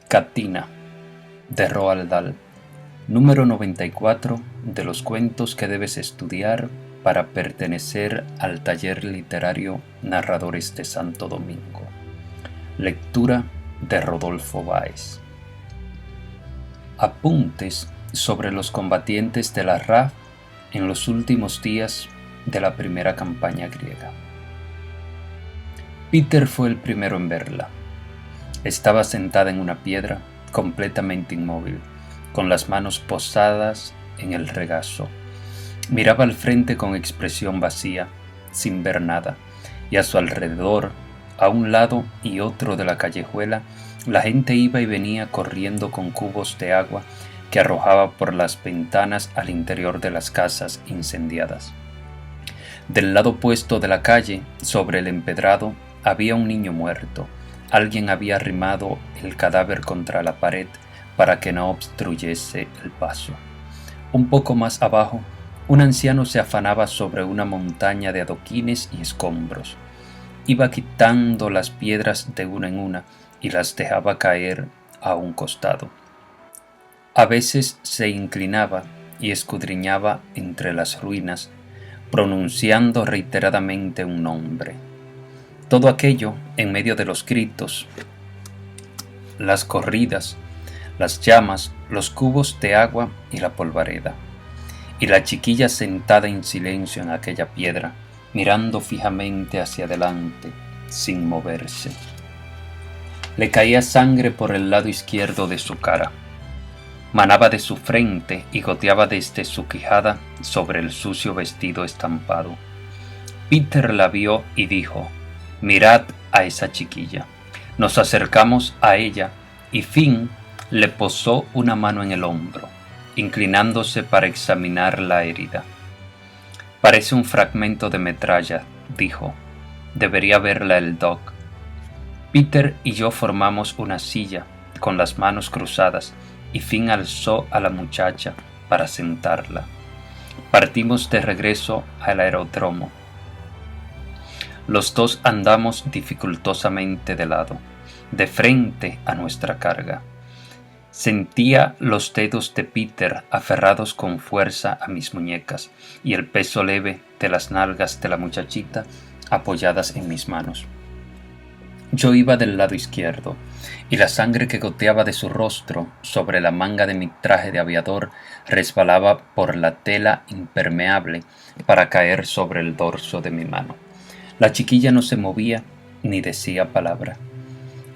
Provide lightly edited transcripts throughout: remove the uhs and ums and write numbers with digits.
Catina, de Roald Dahl. Número 94 de los cuentos que debes estudiar para pertenecer al taller literario Narradores de Santo Domingo. Lectura de Rodolfo Báez. Apuntes sobre los combatientes de la RAF en los últimos días de la primera campaña griega. Peter fue el primero en verla. Estaba sentada en una piedra, completamente inmóvil, con las manos posadas en el regazo. Miraba al frente con expresión vacía, sin ver nada, y a su alrededor, a un lado y otro de la callejuela, la gente iba y venía corriendo con cubos de agua que arrojaba por las ventanas al interior de las casas incendiadas. Del lado opuesto de la calle, sobre el empedrado, había un niño muerto. Alguien había arrimado el cadáver contra la pared para que no obstruyese el paso. Un poco más abajo, un anciano se afanaba sobre una montaña de adoquines y escombros. Iba quitando las piedras de una en una y las dejaba caer a un costado. A veces se inclinaba y escudriñaba entre las ruinas, pronunciando reiteradamente un nombre. Todo aquello en medio de los gritos, las corridas, las llamas, los cubos de agua y la polvareda. Y la chiquilla sentada en silencio en aquella piedra, mirando fijamente hacia adelante, sin moverse. Le caía sangre por el lado izquierdo de su cara. Manaba de su frente y goteaba desde su quijada sobre el sucio vestido estampado. Peter la vio y dijo: «Mirad a esa chiquilla». Nos acercamos a ella y Finn le posó una mano en el hombro, inclinándose para examinar la herida. «Parece un fragmento de metralla», dijo. «Debería verla el Doc». Peter y yo formamos una silla, con las manos cruzadas, y Finn alzó a la muchacha para sentarla. Partimos de regreso al aeródromo. Los dos andamos dificultosamente de lado, de frente a nuestra carga. Sentía los dedos de Peter aferrados con fuerza a mis muñecas y el peso leve de las nalgas de la muchachita apoyadas en mis manos. Yo iba del lado izquierdo, y la sangre que goteaba de su rostro sobre la manga de mi traje de aviador resbalaba por la tela impermeable para caer sobre el dorso de mi mano. La chiquilla no se movía ni decía palabra.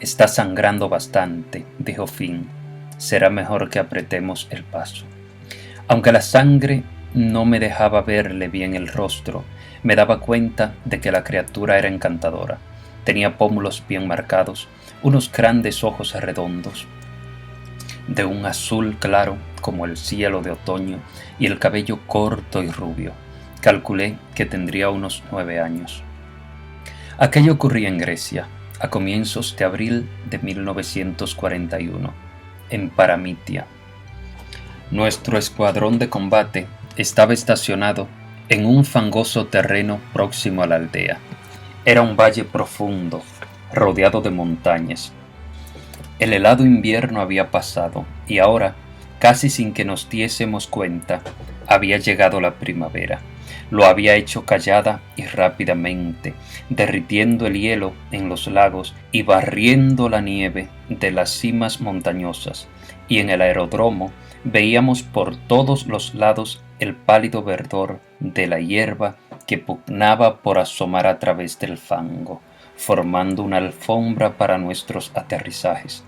«Está sangrando bastante», dijo Finn. «Será mejor que apretemos el paso». Aunque la sangre no me dejaba verle bien el rostro, me daba cuenta de que la criatura era encantadora. Tenía pómulos bien marcados, unos grandes ojos redondos, de un azul claro como el cielo de otoño, y el cabello corto y rubio. Calculé que tendría unos 9 años. Aquello ocurría en Grecia, a comienzos de abril de 1941, en Paramitia. Nuestro escuadrón de combate estaba estacionado en un fangoso terreno próximo a la aldea. Era un valle profundo, rodeado de montañas. El helado invierno había pasado y ahora, casi sin que nos diésemos cuenta, había llegado la primavera. Lo había hecho callada y rápidamente, derritiendo el hielo en los lagos y barriendo la nieve de las cimas montañosas, y en el aeródromo veíamos por todos los lados el pálido verdor de la hierba que pugnaba por asomar a través del fango, formando una alfombra para nuestros aterrizajes.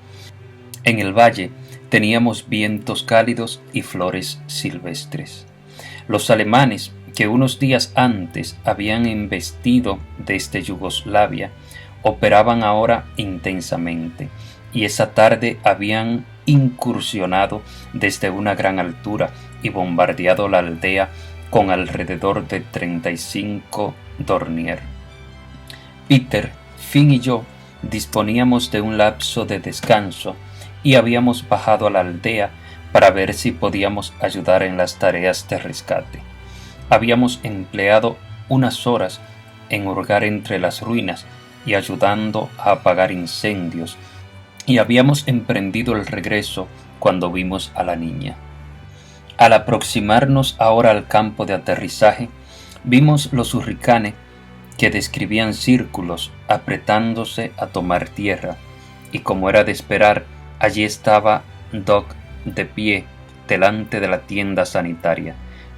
En el valle teníamos vientos cálidos y flores silvestres. Los alemanes, que unos días antes habían embestido desde Yugoslavia, operaban ahora intensamente, y esa tarde habían incursionado desde una gran altura y bombardeado la aldea con alrededor de 35 Dornier. Peter, Finn y yo disponíamos de un lapso de descanso y habíamos bajado a la aldea para ver si podíamos ayudar en las tareas de rescate. Habíamos empleado unas horas en hurgar entre las ruinas y ayudando a apagar incendios, y habíamos emprendido el regreso cuando vimos a la niña. Al aproximarnos ahora al campo de aterrizaje, vimos los hurricanes que describían círculos apretándose a tomar tierra, y como era de esperar, allí estaba Doc de pie delante de la tienda sanitaria,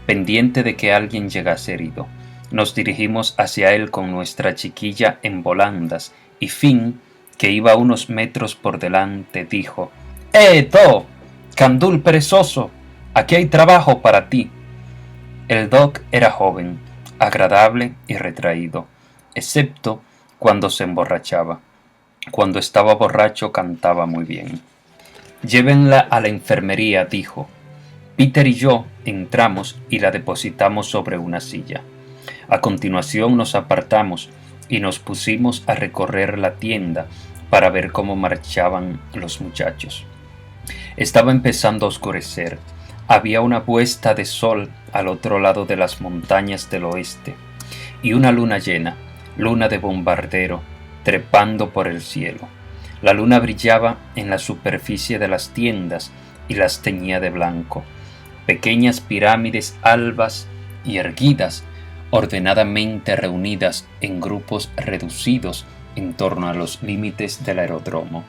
pendiente de que alguien llegase herido. Nos dirigimos hacia él con nuestra chiquilla en volandas, y Finn, que iba unos metros por delante, dijo: Doc! ¡Candul perezoso! Aquí hay trabajo para ti. El Doc era joven, agradable y retraído, excepto cuando se emborrachaba. Cuando estaba borracho cantaba muy bien. Llévenla a la enfermería, dijo. Peter y yo entramos y la depositamos sobre una silla. A continuación nos apartamos y nos pusimos a recorrer la tienda para ver cómo marchaban los muchachos. Estaba empezando a oscurecer. Había una puesta de sol al otro lado de las montañas del oeste y una luna llena, luna de bombardero, trepando por el cielo. La luna brillaba en la superficie de las tiendas y las teñía de blanco. Pequeñas pirámides albas y erguidas, ordenadamente reunidas en grupos reducidos en torno a los límites del aeródromo.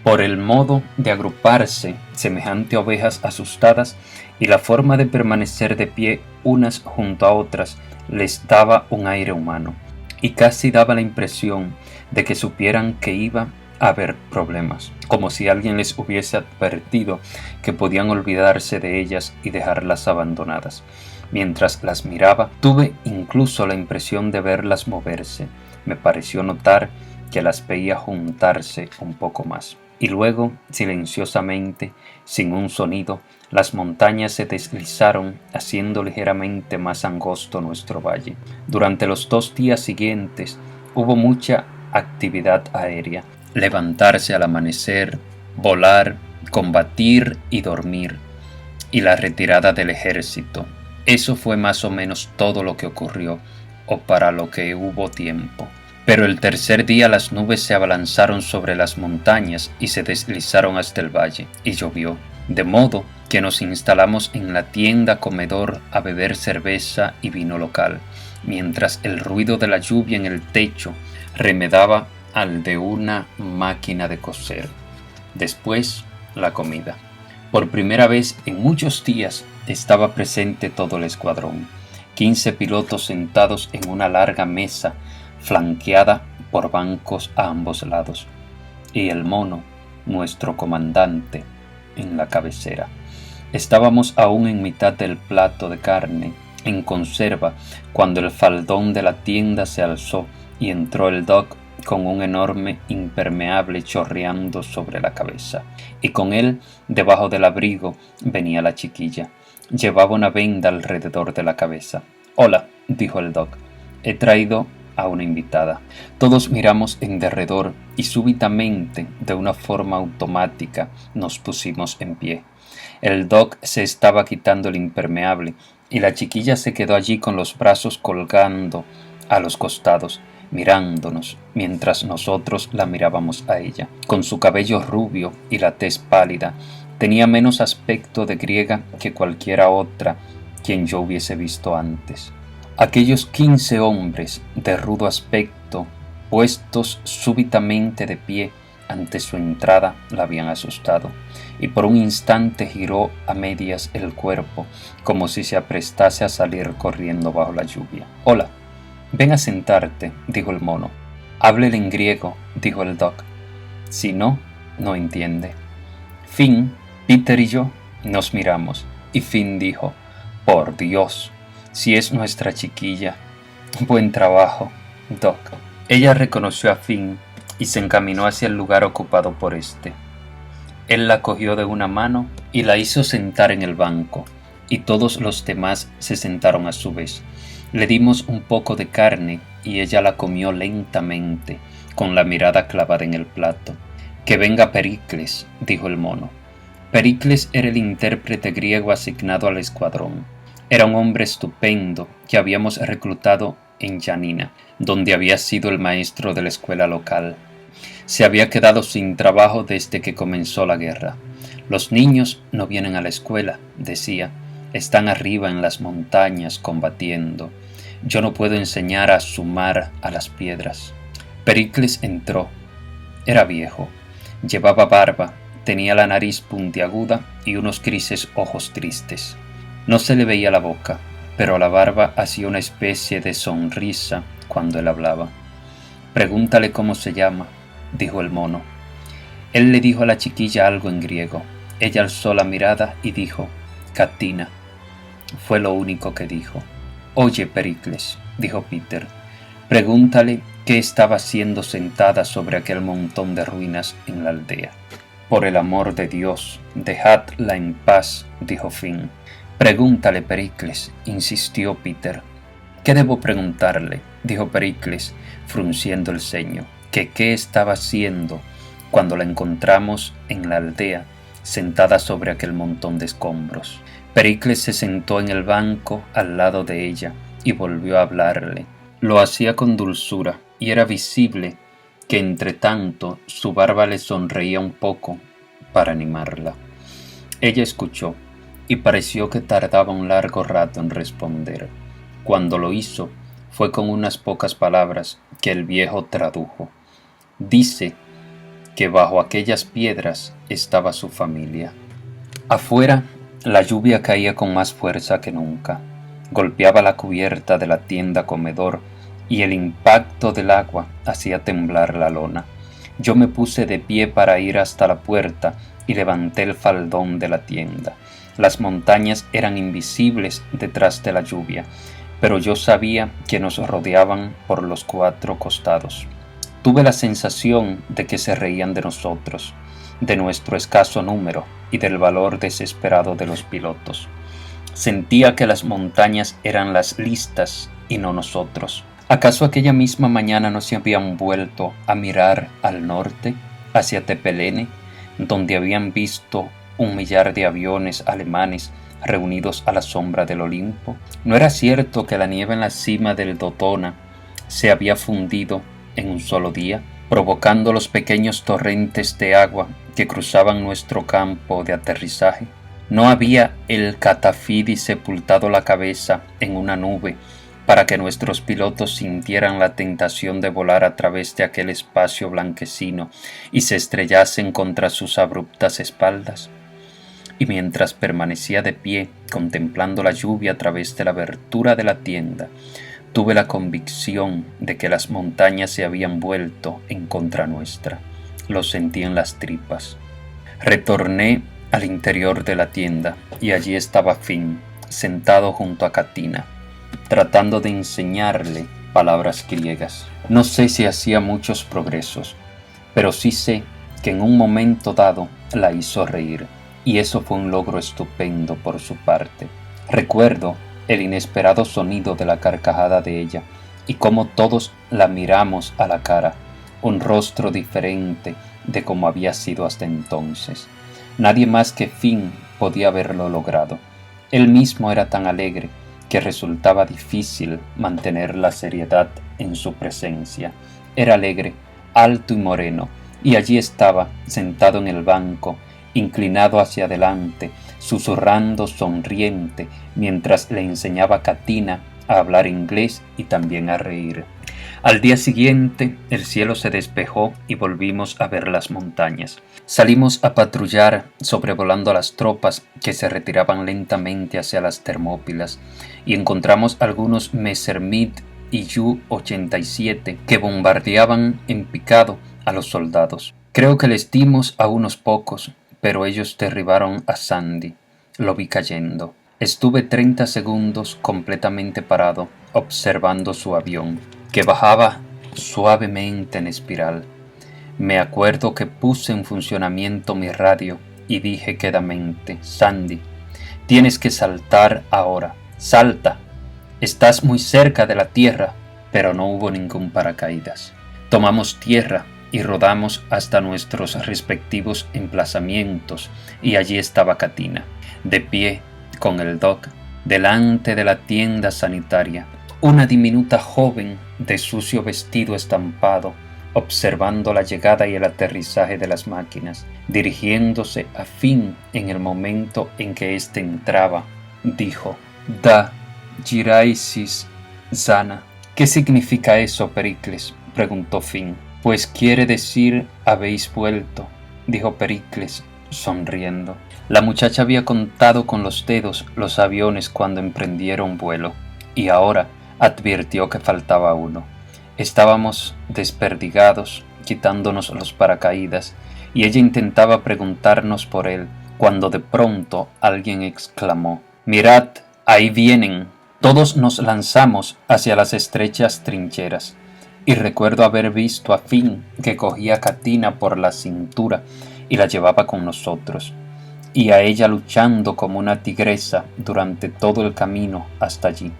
Por el modo de agruparse semejante a ovejas asustadas y la forma de permanecer de pie unas junto a otras les daba un aire humano, y casi daba la impresión de que supieran que iba a haber problemas, como si alguien les hubiese advertido que podían olvidarse de ellas y dejarlas abandonadas. Mientras las miraba, tuve incluso la impresión de verlas moverse. Me pareció notar que las veía juntarse un poco más. Y luego, silenciosamente, sin un sonido, las montañas se deslizaron, haciendo ligeramente más angosto nuestro valle. Durante los 2 días siguientes hubo mucha actividad aérea. Levantarse al amanecer, volar, combatir y dormir, y la retirada del ejército. Eso fue más o menos todo lo que ocurrió, o para lo que hubo tiempo. Pero el tercer día las nubes se abalanzaron sobre las montañas y se deslizaron hasta el valle, y llovió, de modo que nos instalamos en la tienda comedor a beber cerveza y vino local, mientras el ruido de la lluvia en el techo remedaba al de una máquina de coser. Después, la comida. Por primera vez en muchos días estaba presente todo el escuadrón, 15 pilotos sentados en una larga mesa flanqueada por bancos a ambos lados, y el mono, nuestro comandante, en la cabecera. Estábamos aún en mitad del plato de carne en conserva cuando el faldón de la tienda se alzó y entró el Doc con un enorme impermeable chorreando sobre la cabeza, y con él, debajo del abrigo, venía la chiquilla. Llevaba una venda alrededor de la cabeza. «Hola», dijo el Doc, «he traído a una invitada». Todos miramos en derredor y súbitamente, de una forma automática, nos pusimos en pie. El Doc se estaba quitando el impermeable y la chiquilla se quedó allí con los brazos colgando a los costados, mirándonos, mientras nosotros la mirábamos a ella. Con su cabello rubio y la tez pálida, tenía menos aspecto de griega que cualquiera otra quien yo hubiese visto antes. Aquellos 15 hombres de rudo aspecto, puestos súbitamente de pie ante su entrada, la habían asustado, y por un instante giró a medias el cuerpo, como si se aprestase a salir corriendo bajo la lluvia. «Hola, ven a sentarte», dijo el mono. «Háblele en griego», dijo el Doc. «Si no, no entiende». Finn, Peter y yo nos miramos, y Finn dijo: «Por Dios, si es nuestra chiquilla. Buen trabajo, Doc». Ella reconoció a Finn y se encaminó hacia el lugar ocupado por éste. Él la cogió de una mano y la hizo sentar en el banco, y todos los demás se sentaron a su vez. Le dimos un poco de carne y ella la comió lentamente, con la mirada clavada en el plato. «Que venga Pericles», dijo el mono. Pericles era el intérprete griego asignado al escuadrón. Era un hombre estupendo que habíamos reclutado en Yanina, donde había sido el maestro de la escuela local. Se había quedado sin trabajo desde que comenzó la guerra. Los niños no vienen a la escuela, decía. Están arriba en las montañas combatiendo. Yo no puedo enseñar a sumar a las piedras. Pericles entró. Era viejo. Llevaba barba, tenía la nariz puntiaguda y unos grises ojos tristes. No se le veía la boca, pero la barba hacía una especie de sonrisa cuando él hablaba. Pregúntale cómo se llama, dijo el mono. Él le dijo a la chiquilla algo en griego. Ella alzó la mirada y dijo, Catina. Fue lo único que dijo. Oye, Pericles, dijo Peter, pregúntale qué estaba haciendo sentada sobre aquel montón de ruinas en la aldea. Por el amor de Dios, dejadla en paz, dijo Finn. Pregúntale, Pericles, insistió Peter. ¿Qué debo preguntarle? Dijo Pericles, frunciendo el ceño. ¿Que qué estaba haciendo cuando la encontramos en la aldea, sentada sobre aquel montón de escombros? Pericles se sentó en el banco al lado de ella y volvió a hablarle. Lo hacía con dulzura y era visible que entre tanto su barba le sonreía un poco para animarla. Ella escuchó y pareció que tardaba un largo rato en responder. Cuando lo hizo, fue con unas pocas palabras que el viejo tradujo. Dice que bajo aquellas piedras estaba su familia. Afuera, la lluvia caía con más fuerza que nunca. Golpeaba la cubierta de la tienda comedor y el impacto del agua hacía temblar la lona. Yo me puse de pie para ir hasta la puerta y levanté el faldón de la tienda. Las montañas eran invisibles detrás de la lluvia, pero yo sabía que nos rodeaban por los 4 costados. Tuve la sensación de que se reían de nosotros, de nuestro escaso número y del valor desesperado de los pilotos. Sentía que las montañas eran las listas y no nosotros. ¿Acaso aquella misma mañana no se habían vuelto a mirar al norte, hacia Tepelene, donde habían visto 1.000.000 de aviones alemanes reunidos a la sombra del Olimpo? ¿No era cierto que la nieve en la cima del Dotona se había fundido en un solo día, provocando los pequeños torrentes de agua que cruzaban nuestro campo de aterrizaje? ¿No había el Catafidi sepultado la cabeza en una nube para que nuestros pilotos sintieran la tentación de volar a través de aquel espacio blanquecino y se estrellasen contra sus abruptas espaldas? Y mientras permanecía de pie, contemplando la lluvia a través de la abertura de la tienda, tuve la convicción de que las montañas se habían vuelto en contra nuestra. Lo sentí en las tripas. Retorné al interior de la tienda y allí estaba Finn, sentado junto a Catina, tratando de enseñarle palabras griegas. No sé si hacía muchos progresos, pero sí sé que en un momento dado la hizo reír, y eso fue un logro estupendo por su parte. Recuerdo el inesperado sonido de la carcajada de ella, y cómo todos la miramos a la cara, un rostro diferente de como había sido hasta entonces. Nadie más que Finn podía haberlo logrado. Él mismo era tan alegre que resultaba difícil mantener la seriedad en su presencia. Era alegre, alto y moreno, y allí estaba, sentado en el banco, inclinado hacia adelante, susurrando sonriente, mientras le enseñaba a Catina a hablar inglés y también a reír. Al día siguiente, el cielo se despejó y volvimos a ver las montañas. Salimos a patrullar sobrevolando a las tropas que se retiraban lentamente hacia las Termópilas y encontramos algunos Messerschmitt y Ju-87 que bombardeaban en picado a los soldados. Creo que les dimos a unos pocos, pero ellos derribaron a Sandy. Lo vi cayendo. Estuve 30 segundos completamente parado, observando su avión, que bajaba suavemente en espiral. Me acuerdo que puse en funcionamiento mi radio y dije quedamente: Sandy, tienes que saltar ahora. ¡Salta! Estás muy cerca de la tierra. Pero no hubo ningún paracaídas. Tomamos tierra y rodamos hasta nuestros respectivos emplazamientos, y allí estaba Catina, de pie, con el doc, delante de la tienda sanitaria, una diminuta joven de sucio vestido estampado, observando la llegada y el aterrizaje de las máquinas. Dirigiéndose a Finn en el momento en que éste entraba, dijo: «Da giraisis sana». «¿Qué significa eso, Pericles?», preguntó Finn. «Pues quiere decir habéis vuelto», dijo Pericles, sonriendo. La muchacha había contado con los dedos los aviones cuando emprendieron vuelo, y ahora advirtió que faltaba uno. Estábamos desperdigados, quitándonos los paracaídas, y ella intentaba preguntarnos por él, cuando de pronto alguien exclamó: «¡Mirad, ahí vienen!». Todos nos lanzamos hacia las estrechas trincheras, y recuerdo haber visto a Finn que cogía a Katina por la cintura y la llevaba con nosotros, y a ella luchando como una tigresa durante todo el camino hasta allí.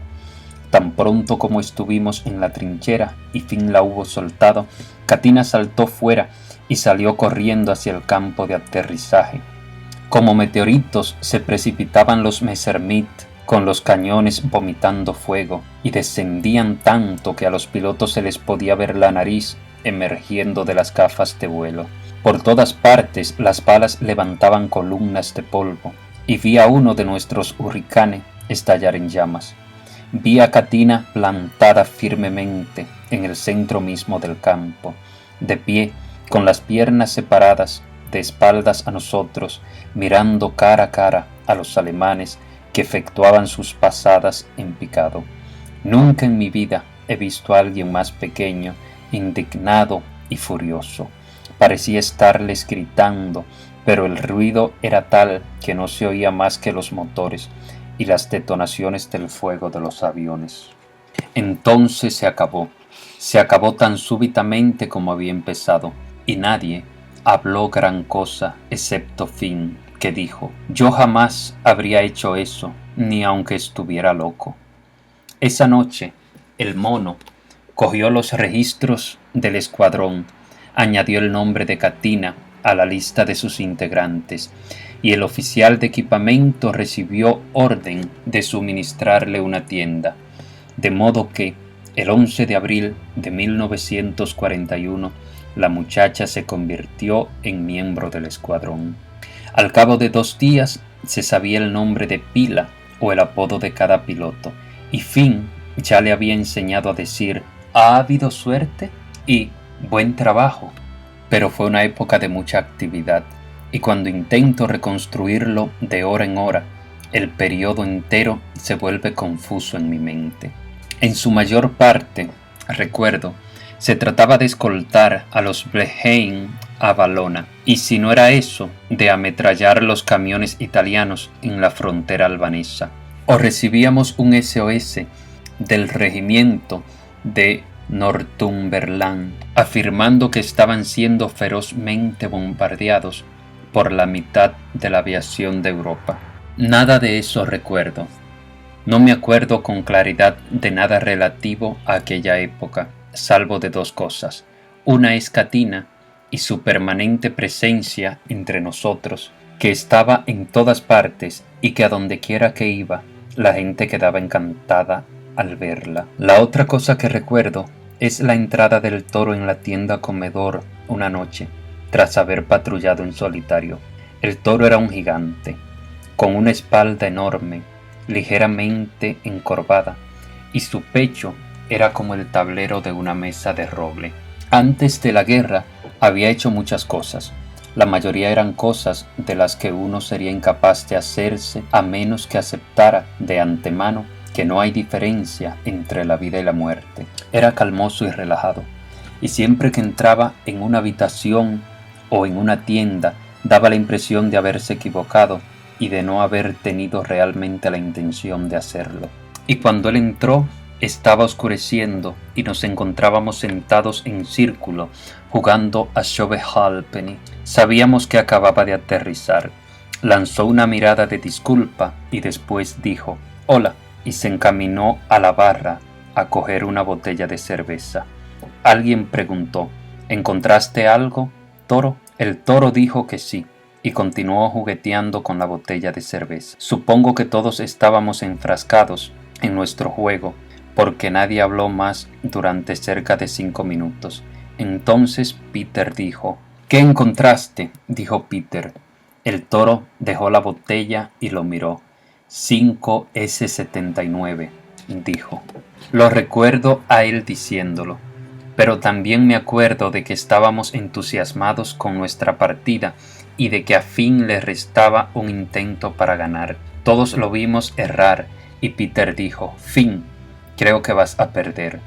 Tan pronto como estuvimos en la trinchera y Finn la hubo soltado, Katina saltó fuera y salió corriendo hacia el campo de aterrizaje. Como meteoritos se precipitaban los Messerschmitt con los cañones vomitando fuego, y descendían tanto que a los pilotos se les podía ver la nariz emergiendo de las gafas de vuelo. Por todas partes las balas levantaban columnas de polvo, y vi a uno de nuestros hurricanes estallar en llamas. Vi a Katina plantada firmemente en el centro mismo del campo, de pie, con las piernas separadas, de espaldas a nosotros, mirando cara a cara a los alemanes que efectuaban sus pasadas en picado. Nunca en mi vida he visto a alguien más pequeño, indignado y furioso. Parecía estarles gritando, pero el ruido era tal que no se oía más que los motores y las detonaciones del fuego de los aviones. Entonces se acabó tan súbitamente como había empezado, y nadie habló gran cosa excepto Finn, que dijo: «Yo jamás habría hecho eso, ni aunque estuviera loco». Esa noche, el mono cogió los registros del escuadrón, añadió el nombre de Katina a la lista de sus integrantes, y el oficial de equipamiento recibió orden de suministrarle una tienda, de modo que el 11 de abril de 1941 la muchacha se convirtió en miembro del escuadrón. Al cabo de 2 días se sabía el nombre de pila o el apodo de cada piloto, y Finn ya le había enseñado a decir: «¿Ha habido suerte?» y «buen trabajo». Pero fue una época de mucha actividad, y cuando intento reconstruirlo de hora en hora, el periodo entero se vuelve confuso en mi mente. En su mayor parte, recuerdo, se trataba de escoltar a los Blechheim a Valona, y si no era eso, de ametrallar los camiones italianos en la frontera albanesa. O recibíamos un SOS del regimiento de Northumberland, afirmando que estaban siendo ferozmente bombardeados por la mitad de la aviación de Europa. Nada de eso recuerdo. No me acuerdo con claridad de nada relativo a aquella época, salvo de 2 cosas. Una es Katina y su permanente presencia entre nosotros, que estaba en todas partes y que a donde quiera que iba, la gente quedaba encantada al verla. La otra cosa que recuerdo es la entrada del Toro en la tienda comedor una noche, tras haber patrullado en solitario. El Toro era un gigante, con una espalda enorme, ligeramente encorvada, y su pecho era como el tablero de una mesa de roble. Antes de la guerra había hecho muchas cosas. La mayoría eran cosas de las que uno sería incapaz de hacerse a menos que aceptara de antemano que no hay diferencia entre la vida y la muerte. Era calmoso y relajado, y siempre que entraba en una habitación o en una tienda daba la impresión de haberse equivocado y de no haber tenido realmente la intención de hacerlo. Y cuando él entró, estaba oscureciendo y nos encontrábamos sentados en círculo jugando a Shove Halfpenny. Sabíamos que acababa de aterrizar. Lanzó una mirada de disculpa y después dijo: «Hola», y se encaminó a la barra a coger una botella de cerveza. Alguien preguntó: «¿Encontraste algo, Toro?». El Toro dijo que sí, y continuó jugueteando con la botella de cerveza. Supongo que todos estábamos enfrascados en nuestro juego, porque nadie habló más durante cerca de 5 minutos, Entonces Peter dijo: «¿Qué encontraste?», dijo Peter. El toro dejó la botella y lo miró. 5S79, dijo. Lo recuerdo a él diciéndolo, pero también me acuerdo de que estábamos entusiasmados con nuestra partida y de que a Finn le restaba un intento para ganar. Todos lo vimos errar y Peter dijo: «Finn, creo que vas a perder».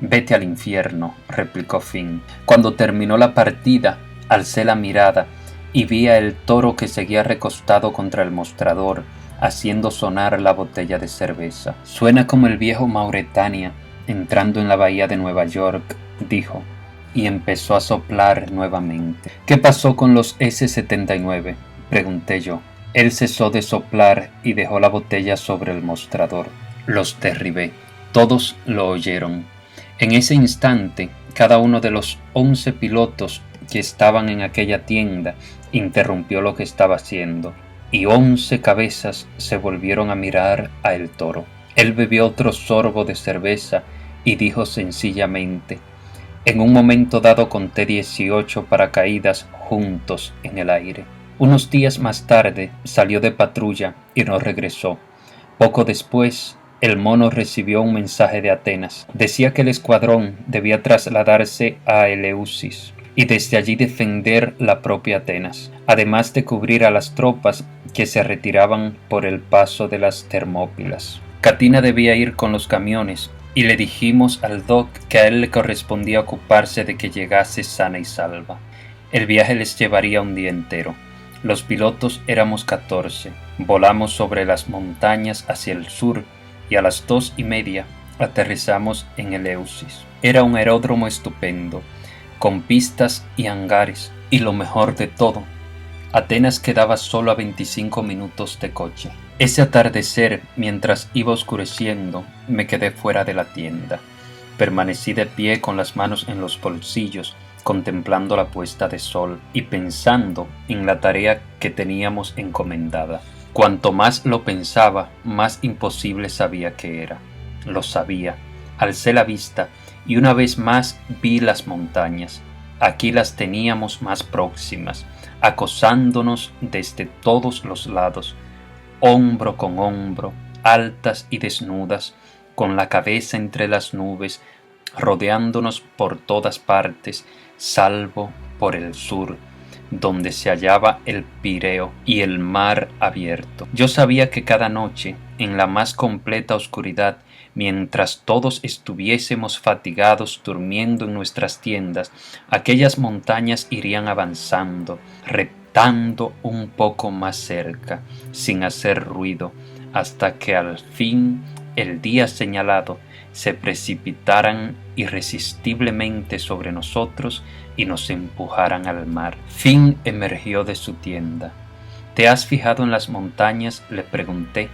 «Vete al infierno», replicó Finn. Cuando terminó la partida, alcé la mirada y vi a el toro que seguía recostado contra el mostrador, haciendo sonar la botella de cerveza. «Suena como el viejo Mauretania entrando en la bahía de Nueva York», dijo, y empezó a soplar nuevamente. «¿Qué pasó con los S-79?», pregunté yo. Él cesó de soplar y dejó la botella sobre el mostrador. «Los derribé». Todos lo oyeron. En ese instante, cada uno de los 11 pilotos que estaban en aquella tienda interrumpió lo que estaba haciendo, y 11 cabezas se volvieron a mirar a el toro. Él bebió otro sorbo de cerveza y dijo sencillamente: «En un momento dado conté 18 paracaídas juntos en el aire». Unos días más tarde salió de patrulla y no regresó. Poco después, el mono recibió un mensaje de Atenas. Decía que el escuadrón debía trasladarse a Eleusis y desde allí defender la propia Atenas, además de cubrir a las tropas que se retiraban por el paso de las Termópilas. Catina debía ir con los camiones y le dijimos al doc que a él le correspondía ocuparse de que llegase sana y salva. El viaje les llevaría un día entero. Los pilotos éramos 14. Volamos sobre las montañas hacia el sur y a las 2:30 aterrizamos en Eleusis. Era un aeródromo estupendo, con pistas y hangares, y lo mejor de todo, Atenas quedaba solo a 25 minutos de coche. Ese atardecer, mientras iba oscureciendo, me quedé fuera de la tienda. Permanecí de pie con las manos en los bolsillos, contemplando la puesta de sol y pensando en la tarea que teníamos encomendada. Cuanto más lo pensaba, más imposible sabía que era. Lo sabía. Alcé la vista y una vez más vi las montañas. Aquí las teníamos más próximas, acosándonos desde todos los lados, hombro con hombro, altas y desnudas, con la cabeza entre las nubes, rodeándonos por todas partes, salvo por el sur, donde se hallaba el Pireo y el mar abierto. Yo sabía que cada noche, en la más completa oscuridad, mientras todos estuviésemos fatigados durmiendo en nuestras tiendas, aquellas montañas irían avanzando, reptando un poco más cerca, sin hacer ruido, hasta que al fin, el día señalado, se precipitaran irresistiblemente sobre nosotros y nos empujaran al mar. Finn emergió de su tienda. ¿Te has fijado en las montañas?, le pregunté.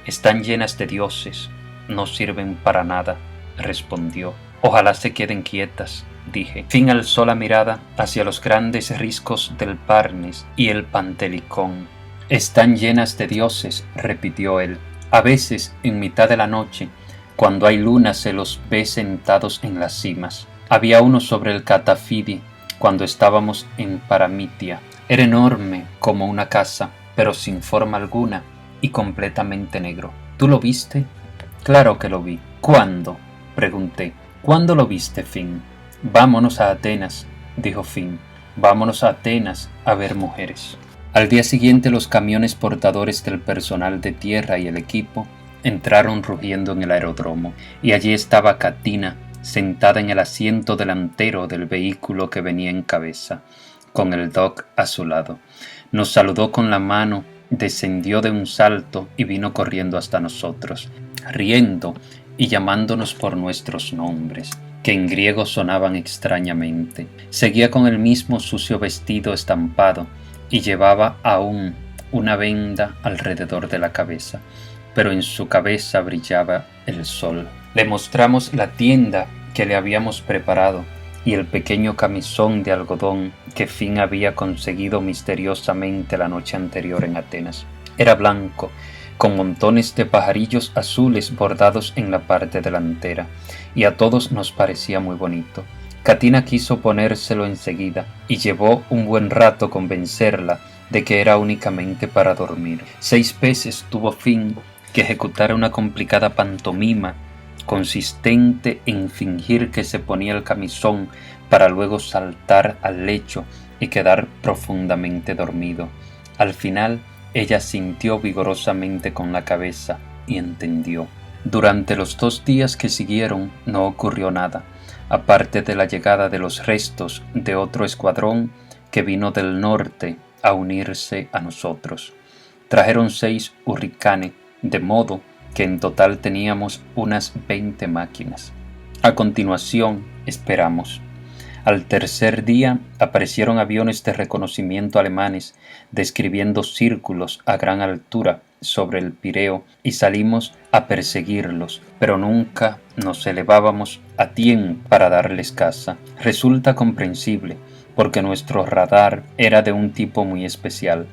Están llenas de dioses. No sirven para nada, respondió. Ojalá se queden quietas, dije. Finn alzó la mirada hacia los grandes riscos del Parnes y el Pantelicón. Están llenas de dioses, repitió él. A veces, en mitad de la noche, cuando hay luna, se los ve sentados en las cimas. Había uno sobre el Catafidi cuando estábamos en Paramitia. Era enorme como una casa, pero sin forma alguna y completamente negro. ¿Tú lo viste? Claro que lo vi. ¿Cuándo?, pregunté. ¿Cuándo lo viste, Finn? Vámonos a Atenas, dijo Finn. Vámonos a Atenas a ver mujeres. Al día siguiente los camiones portadores del personal de tierra y el equipo entraron rugiendo en el aeródromo, y allí estaba Catina, sentada en el asiento delantero del vehículo que venía en cabeza, con el doc a su lado. Nos saludó con la mano, descendió de un salto y vino corriendo hasta nosotros, riendo y llamándonos por nuestros nombres, que en griego sonaban extrañamente. Seguía con el mismo sucio vestido estampado y llevaba aún una venda alrededor de la cabeza, pero en su cabeza brillaba el sol. Le mostramos la tienda que le habíamos preparado y el pequeño camisón de algodón que Finn había conseguido misteriosamente la noche anterior en Atenas. Era blanco, con montones de pajarillos azules bordados en la parte delantera, y a todos nos parecía muy bonito. Katina quiso ponérselo enseguida y llevó un buen rato convencerla de que era únicamente para dormir. 6 veces tuvo fin que ejecutar una complicada pantomima consistente en fingir que se ponía el camisón para luego saltar al lecho y quedar profundamente dormido. Al final, ella sintió vigorosamente con la cabeza y entendió. Durante los 2 días que siguieron no ocurrió nada, aparte de la llegada de los restos de otro escuadrón que vino del norte a unirse a nosotros. Trajeron 6 hurricanes, de modo que en total teníamos unas 20 máquinas. A continuación, esperamos. Al tercer día aparecieron aviones de reconocimiento alemanes describiendo círculos a gran altura sobre el Pireo y salimos a perseguirlos, pero nunca nos elevábamos a tiempo para darles caza. Resulta comprensible, porque nuestro radar era de un tipo muy especial.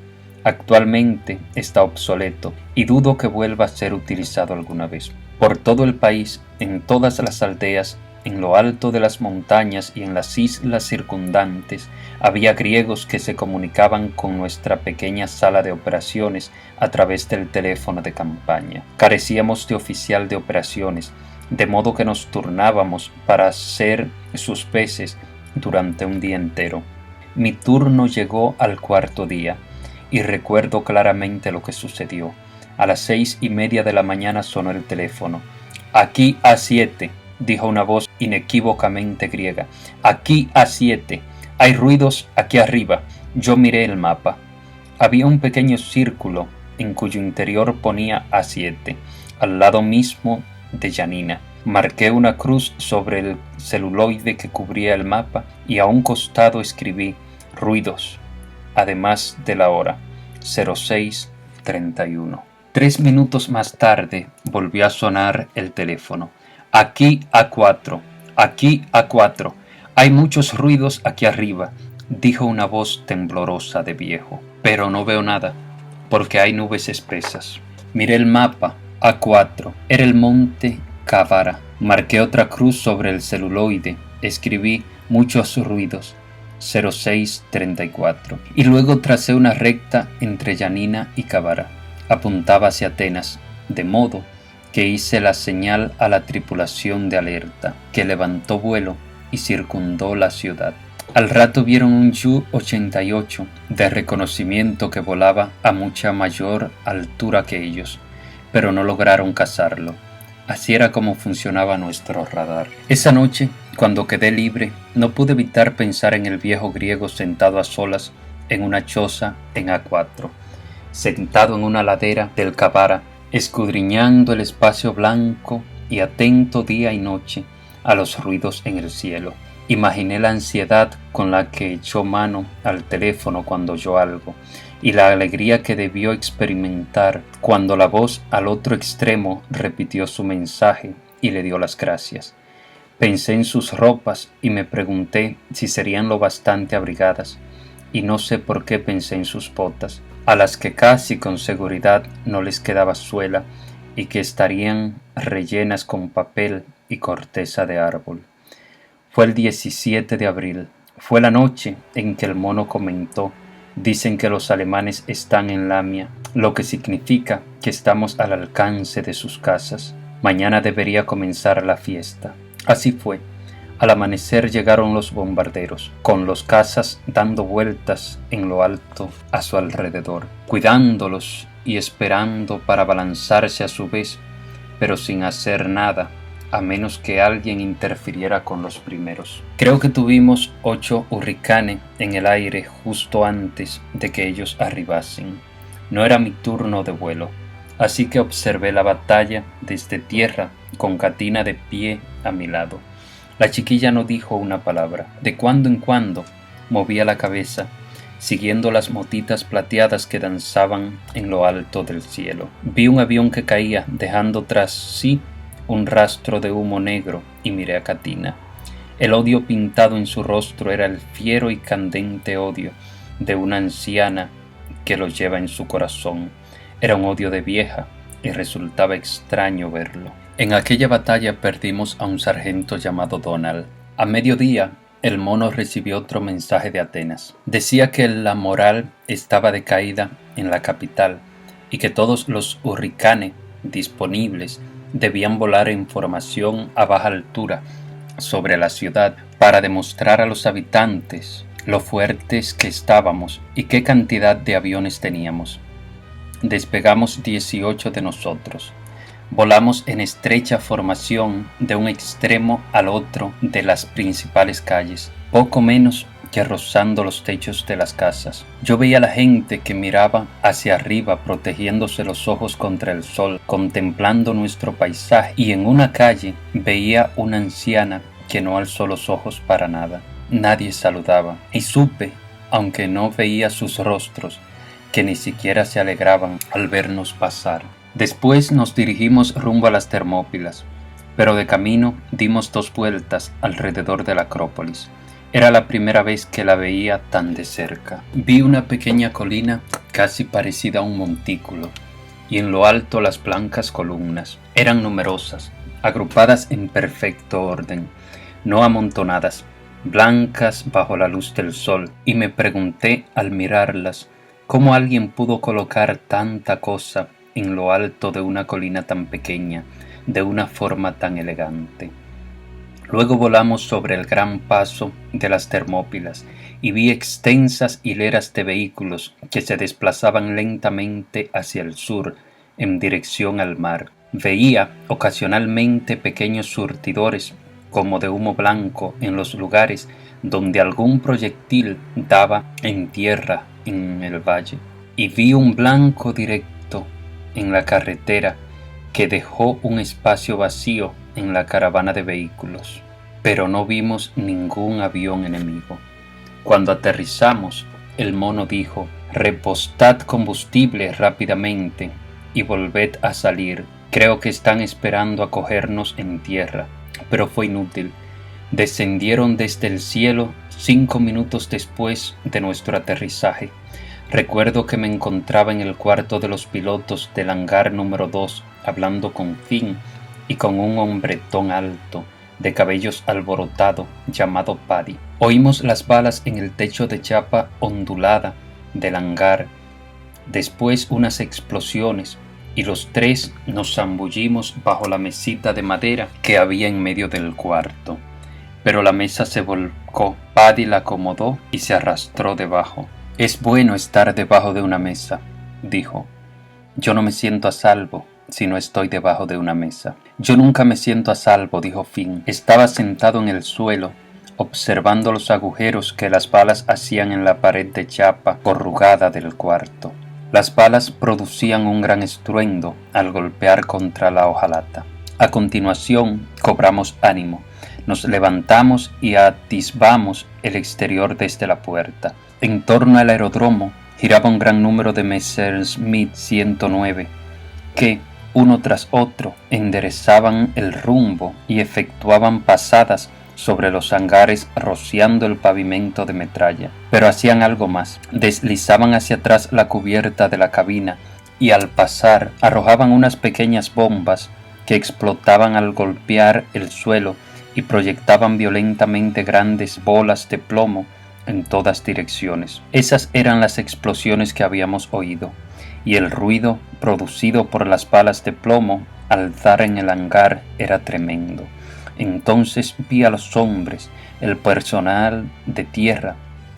Actualmente está obsoleto y dudo que vuelva a ser utilizado alguna vez. Por todo el país, en todas las aldeas, en lo alto de las montañas y en las islas circundantes, había griegos que se comunicaban con nuestra pequeña sala de operaciones a través del teléfono de campaña. Carecíamos de oficial de operaciones, de modo que nos turnábamos para hacer sus veces durante un día entero. Mi turno llegó al 4.º día y recuerdo claramente lo que sucedió. A las 6:30 de la mañana sonó el teléfono. «Aquí A7», dijo una voz inequívocamente griega. «Aquí A7. Hay ruidos aquí arriba». Yo miré el mapa. Había un pequeño círculo en cuyo interior ponía A7, al lado mismo de Janina. Marqué una cruz sobre el celuloide que cubría el mapa y a un costado escribí «Ruidos», además de la hora, 06:31. 3 minutos más tarde volvió a sonar el teléfono. «Aquí A4, aquí A4, hay muchos ruidos aquí arriba», dijo una voz temblorosa de viejo. «Pero no veo nada, porque hay nubes espesas». Miré el mapa. A4 era el monte Kavara. Marqué otra cruz sobre el celuloide. Escribí «muchos ruidos», 06:34. Y luego tracé una recta entre Janina y Kavara. Apuntaba hacia Atenas, de modo que hice la señal a la tripulación de alerta, que levantó vuelo y circundó la ciudad. Al rato vieron un Ju-88 de reconocimiento que volaba a mucha mayor altura que ellos, pero no lograron cazarlo. Así era como funcionaba nuestro radar. Esa noche, cuando quedé libre, no pude evitar pensar en el viejo griego sentado a solas en una choza en A4, sentado en una ladera del Kavara, escudriñando el espacio blanco y atento día y noche a los ruidos en el cielo. Imaginé la ansiedad con la que echó mano al teléfono cuando oyó algo, y la alegría que debió experimentar cuando la voz al otro extremo repitió su mensaje y le dio las gracias. Pensé en sus ropas y me pregunté si serían lo bastante abrigadas, y no sé por qué pensé en sus botas, a las que casi con seguridad no les quedaba suela y que estarían rellenas con papel y corteza de árbol. Fue el 17 de abril. Fue la noche en que el mono comentó: «Dicen que los alemanes están en Lamia, lo que significa que estamos al alcance de sus casas. Mañana debería comenzar la fiesta». Así fue. Al amanecer llegaron los bombarderos, con los cazas dando vueltas en lo alto a su alrededor, cuidándolos y esperando para abalanzarse a su vez, pero sin hacer nada, a menos que alguien interfiriera con los primeros. Creo que tuvimos 8 hurricanes en el aire justo antes de que ellos arribasen. No era mi turno de vuelo, así que observé la batalla desde tierra con Katina de pie a mi lado. La chiquilla no dijo una palabra. De cuando en cuando movía la cabeza, siguiendo las motitas plateadas que danzaban en lo alto del cielo. Vi un avión que caía, dejando tras sí un rastro de humo negro, y miré a Katina. El odio pintado en su rostro era el fiero y candente odio de una anciana que lo lleva en su corazón. Era un odio de vieja, y resultaba extraño verlo. En aquella batalla perdimos a un sargento llamado Donald. A mediodía, el mono recibió otro mensaje de Atenas. Decía que la moral estaba decaída en la capital y que todos los hurricanes disponibles debían volar en formación a baja altura sobre la ciudad para demostrar a los habitantes lo fuertes que estábamos y qué cantidad de aviones teníamos. Despegamos 18 de nosotros. Volamos en estrecha formación de un extremo al otro de las principales calles, poco menos que rozando los techos de las casas. Yo veía a la gente que miraba hacia arriba protegiéndose los ojos contra el sol, contemplando nuestro paisaje, y en una calle veía una anciana que no alzó los ojos para nada. Nadie saludaba, y supe, aunque no veía sus rostros, que ni siquiera se alegraban al vernos pasar. Después nos dirigimos rumbo a las Termópilas, pero de camino dimos 2 vueltas alrededor de la Acrópolis. Era la primera vez que la veía tan de cerca. Vi una pequeña colina casi parecida a un montículo, y en lo alto las blancas columnas. Eran numerosas, agrupadas en perfecto orden, no amontonadas, blancas bajo la luz del sol, y me pregunté al mirarlas cómo alguien pudo colocar tanta cosa en lo alto de una colina tan pequeña, de una forma tan elegante. Luego volamos sobre el gran paso de las Termópilas y vi extensas hileras de vehículos que se desplazaban lentamente hacia el sur, en dirección al mar. Veía ocasionalmente pequeños surtidores como de humo blanco en los lugares donde algún proyectil daba en tierra en el valle, y vi un blanco directo en la carretera que dejó un espacio vacío en la caravana de vehículos, pero no vimos ningún avión enemigo. Cuando aterrizamos, el mono dijo: «Repostad combustible rápidamente y volved a salir. Creo que están esperando a cogernos en tierra». Pero fue inútil. Descendieron desde el cielo 5 minutos después de nuestro aterrizaje. Recuerdo que me encontraba en el cuarto de los pilotos del hangar número 2, hablando con Finn y con un hombretón alto, de cabellos alborotados, llamado Paddy. Oímos las balas en el techo de chapa ondulada del hangar, después unas explosiones, y los 3 nos zambullimos bajo la mesita de madera que había en medio del cuarto. Pero la mesa se volcó, Paddy la acomodó y se arrastró debajo. «Es bueno estar debajo de una mesa», dijo. «Yo no me siento a salvo si no estoy debajo de una mesa». «Yo nunca me siento a salvo», dijo Finn. Estaba sentado en el suelo, observando los agujeros que las balas hacían en la pared de chapa corrugada del cuarto. Las balas producían un gran estruendo al golpear contra la hojalata. A continuación, cobramos ánimo. Nos levantamos y atisbamos el exterior desde la puerta. En torno al aeródromo giraba un gran número de Messerschmitt 109 que, uno tras otro, enderezaban el rumbo y efectuaban pasadas sobre los hangares rociando el pavimento de metralla. Pero hacían algo más. Deslizaban hacia atrás la cubierta de la cabina y al pasar arrojaban unas pequeñas bombas que explotaban al golpear el suelo y proyectaban violentamente grandes bolas de plomo en todas direcciones. Esas eran las explosiones que habíamos oído, y el ruido producido por las balas de plomo al dar en el hangar era tremendo. Entonces vi a los hombres, el personal de tierra,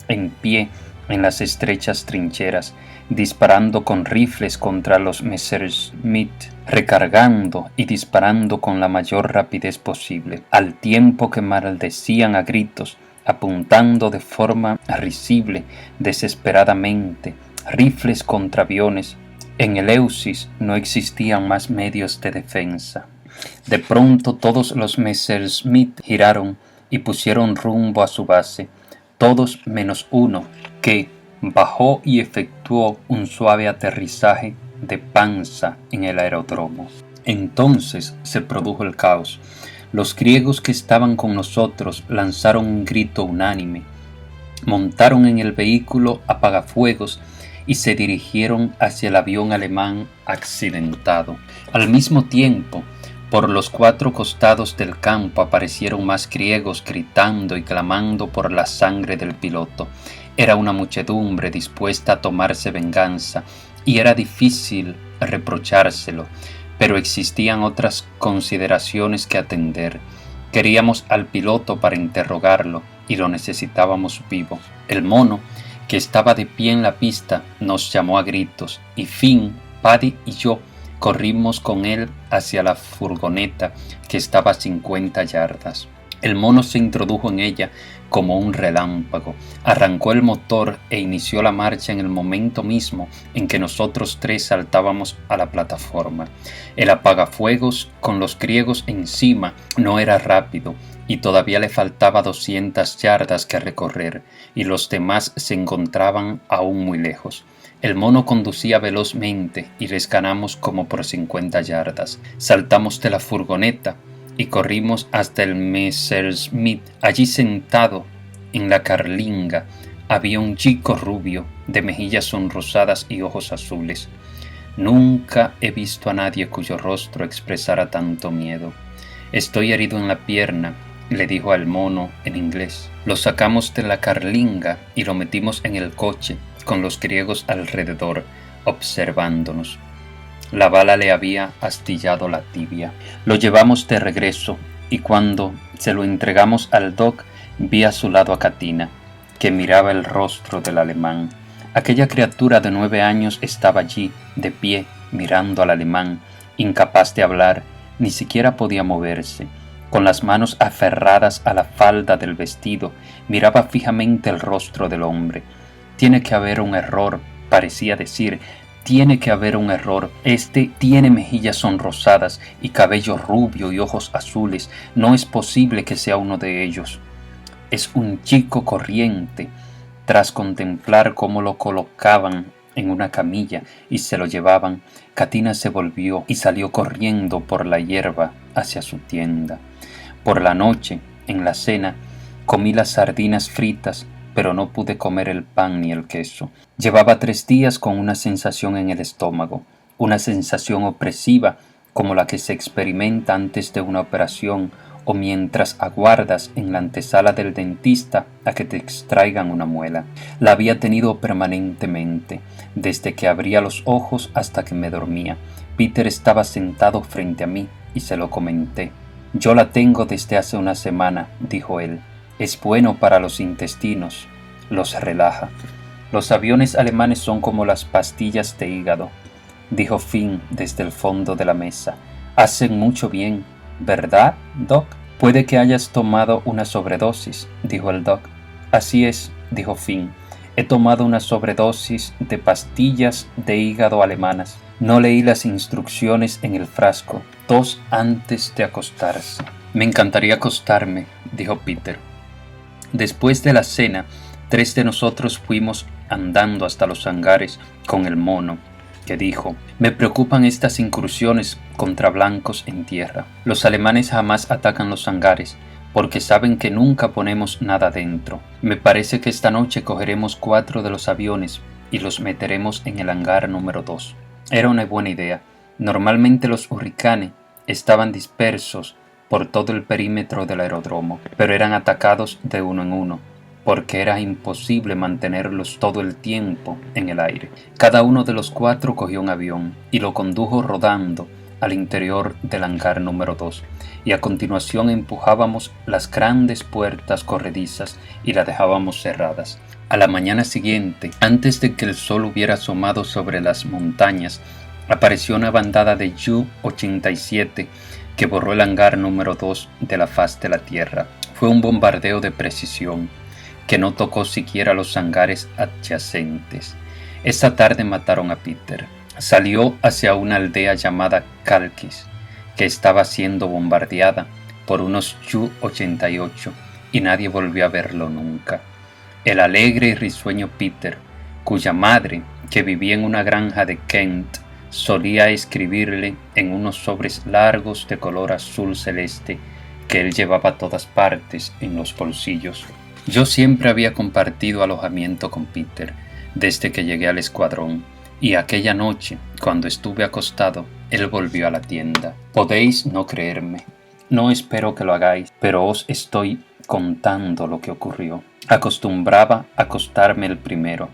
en pie en las estrechas trincheras, disparando con rifles contra los Messerschmitt, recargando y disparando con la mayor rapidez posible, al tiempo que maldecían a gritos, apuntando de forma risible, desesperadamente, rifles contra aviones. En Eleusis no existían más medios de defensa. De pronto todos los Messerschmitt giraron y pusieron rumbo a su base, todos menos uno, que bajó y efectuó un suave aterrizaje de panza en el aeródromo. Entonces se produjo el caos. Los griegos que estaban con nosotros lanzaron un grito unánime, montaron en el vehículo apagafuegos y se dirigieron hacia el avión alemán accidentado. Al mismo tiempo, Por los 4 costados del campo aparecieron más griegos gritando y clamando por la sangre del piloto. Era una muchedumbre dispuesta a tomarse venganza, y era difícil reprochárselo, pero existían otras consideraciones que atender. Queríamos al piloto para interrogarlo, y lo necesitábamos vivo. El mono, que estaba de pie en la pista, nos llamó a gritos, y Finn, Paddy y yo corrimos con él hacia la furgoneta, que estaba a 50 yardas. El mono se introdujo en ella como un relámpago, arrancó el motor e inició la marcha en el momento mismo en que nosotros 3 saltábamos a la plataforma. El apagafuegos, con los griegos encima, no era rápido, y todavía le faltaba 200 yardas que recorrer, y los demás se encontraban aún muy lejos. El mono conducía velozmente y les ganamos como por 50 yardas. Saltamos de la furgoneta y corrimos hasta el Messerschmitt. Allí sentado en la carlinga había un chico rubio, de mejillas sonrosadas y ojos azules. Nunca he visto a nadie cuyo rostro expresara tanto miedo. «Estoy herido en la pierna», le dijo al mono en inglés. Lo sacamos de la carlinga y lo metimos en el coche, con los griegos alrededor, observándonos. La bala le había astillado la tibia. Lo llevamos de regreso, y cuando se lo entregamos al doc, vi a su lado a Katina, que miraba el rostro del alemán. Aquella criatura de 9 años estaba allí, de pie, mirando al alemán, incapaz de hablar, ni siquiera podía moverse. Con las manos aferradas a la falda del vestido, miraba fijamente el rostro del hombre. «Tiene que haber un error», parecía decir, «tiene que haber un error. Este tiene mejillas sonrosadas y cabello rubio y ojos azules. No es posible que sea uno de ellos. Es un chico corriente». Tras contemplar cómo lo colocaban en una camilla y se lo llevaban, Katina se volvió y salió corriendo por la hierba hacia su tienda. Por la noche, en la cena, comí las sardinas fritas, pero no pude comer el pan ni el queso. Llevaba 3 días con una sensación en el estómago, una sensación opresiva como la que se experimenta antes de una operación o mientras aguardas en la antesala del dentista a que te extraigan una muela. La había tenido permanentemente, desde que abría los ojos hasta que me dormía. Peter estaba sentado frente a mí y se lo comenté. «Yo la tengo desde hace una semana», dijo él. «Es bueno para los intestinos, los relaja». «Los aviones alemanes son como las pastillas de hígado», dijo Finn desde el fondo de la mesa. «Hacen mucho bien, ¿verdad, Doc?» «Puede que hayas tomado una sobredosis», dijo el Doc. «Así es», dijo Finn. «He tomado una sobredosis de pastillas de hígado alemanas. No leí las instrucciones en el frasco. 2 antes de acostarse». «Me encantaría acostarme», dijo Peter. Después de la cena, 3 de nosotros fuimos andando hasta los hangares con el mono, que dijo: «Me preocupan estas incursiones contra blancos en tierra. Los alemanes jamás atacan los hangares, porque saben que nunca ponemos nada dentro. Me parece que esta noche cogeremos 4 de los aviones y los meteremos en el hangar número 2. Era una buena idea. Normalmente los Hurricane estaban dispersos por todo el perímetro del aeródromo, pero eran atacados de uno en uno, porque era imposible mantenerlos todo el tiempo en el aire. Cada uno de los 4 cogió un avión y lo condujo rodando al interior del hangar número 2, y a continuación empujábamos las grandes puertas corredizas y las dejábamos cerradas. A la mañana siguiente, antes de que el sol hubiera asomado sobre las montañas, apareció una bandada de Ju-87 que borró el hangar número 2 de la faz de la tierra. Fue un bombardeo de precisión que no tocó siquiera los hangares adyacentes. Esa tarde mataron a Peter. Salió hacia una aldea llamada Kalkis, que estaba siendo bombardeada por unos Ju-88, y nadie volvió a verlo nunca. El alegre y risueño Peter, cuya madre, que vivía en una granja de Kent, solía escribirle en unos sobres largos de color azul celeste que él llevaba a todas partes en los bolsillos. Yo siempre había compartido alojamiento con Peter desde que llegué al escuadrón, y aquella noche, cuando estuve acostado, Él volvió a la tienda. Podéis no creerme. No espero que lo hagáis, pero os estoy contando lo que ocurrió. Acostumbraba a acostarme el primero,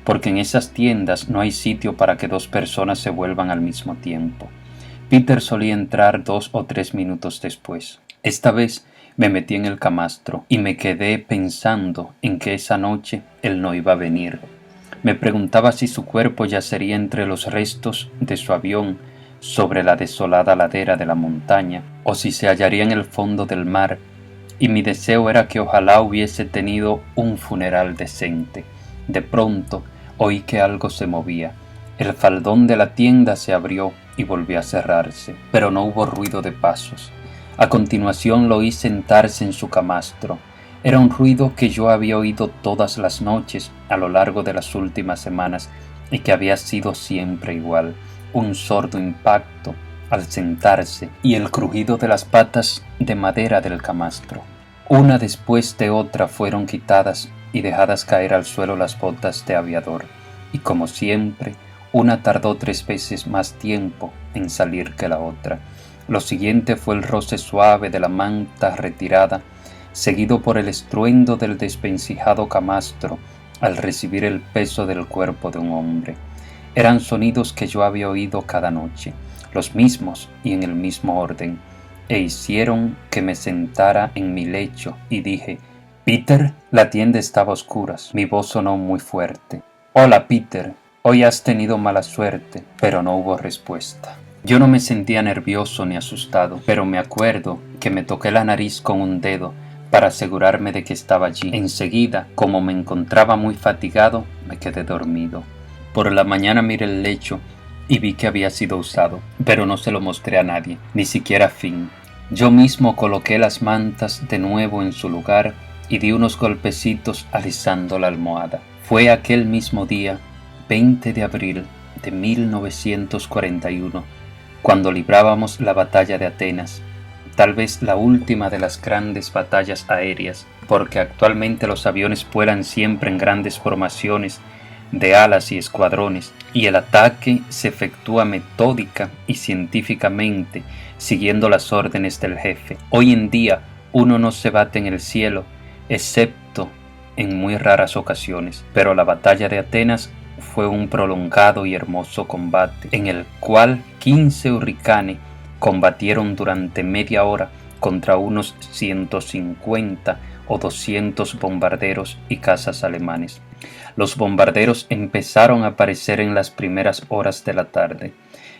porque en esas tiendas no hay sitio para que dos personas se vuelvan al mismo tiempo. Peter solía entrar 2 o 3 minutos después. Esta vez me metí en el camastro y me quedé pensando en que esa noche él no iba a venir. Me preguntaba si su cuerpo yacería entre los restos de su avión sobre la desolada ladera de la montaña, o si se hallaría en el fondo del mar, y mi deseo era que ojalá hubiese tenido un funeral decente. De pronto oí que algo se movía. El faldón de la tienda se abrió y volvió a cerrarse, pero no hubo ruido de pasos. A continuación lo oí sentarse en su camastro. Era un ruido que yo había oído todas las noches a lo largo de las últimas semanas y que había sido siempre igual, un sordo impacto al sentarse y el crujido de las patas de madera del camastro. Una después de otra fueron quitadas y dejadas caer al suelo las botas de aviador, y como siempre, una tardó 3 veces más tiempo en salir que la otra. Lo siguiente fue el roce suave de la manta retirada, seguido por el estruendo del desvencijado camastro al recibir el peso del cuerpo de un hombre. Eran sonidos que yo había oído cada noche, los mismos y en el mismo orden, e hicieron que me sentara en mi lecho y dije: «Peter». La tienda estaba a oscuras. Mi voz sonó muy fuerte. «Hola, Peter. Hoy has tenido mala suerte», pero no hubo respuesta. Yo no me sentía nervioso ni asustado, pero me acuerdo que me toqué la nariz con un dedo para asegurarme de que estaba allí. Enseguida, como me encontraba muy fatigado, me quedé dormido. Por la mañana miré el lecho y vi que había sido usado, pero no se lo mostré a nadie, ni siquiera a Finn. Yo mismo coloqué las mantas de nuevo en su lugar y di unos golpecitos alisando la almohada. Fue aquel mismo día, 20 de abril de 1941, cuando librábamos la batalla de Atenas, tal vez la última de las grandes batallas aéreas, porque actualmente los aviones vuelan siempre en grandes formaciones de alas y escuadrones, y el ataque se efectúa metódica y científicamente, siguiendo las órdenes del jefe. Hoy en día uno no se bate en el cielo, excepto en muy raras ocasiones, pero la batalla de Atenas fue un prolongado y hermoso combate, en el cual 15 hurricanes combatieron durante media hora contra unos 150 o 200 bombarderos y cazas alemanes. Los bombarderos empezaron a aparecer en las primeras horas de la tarde.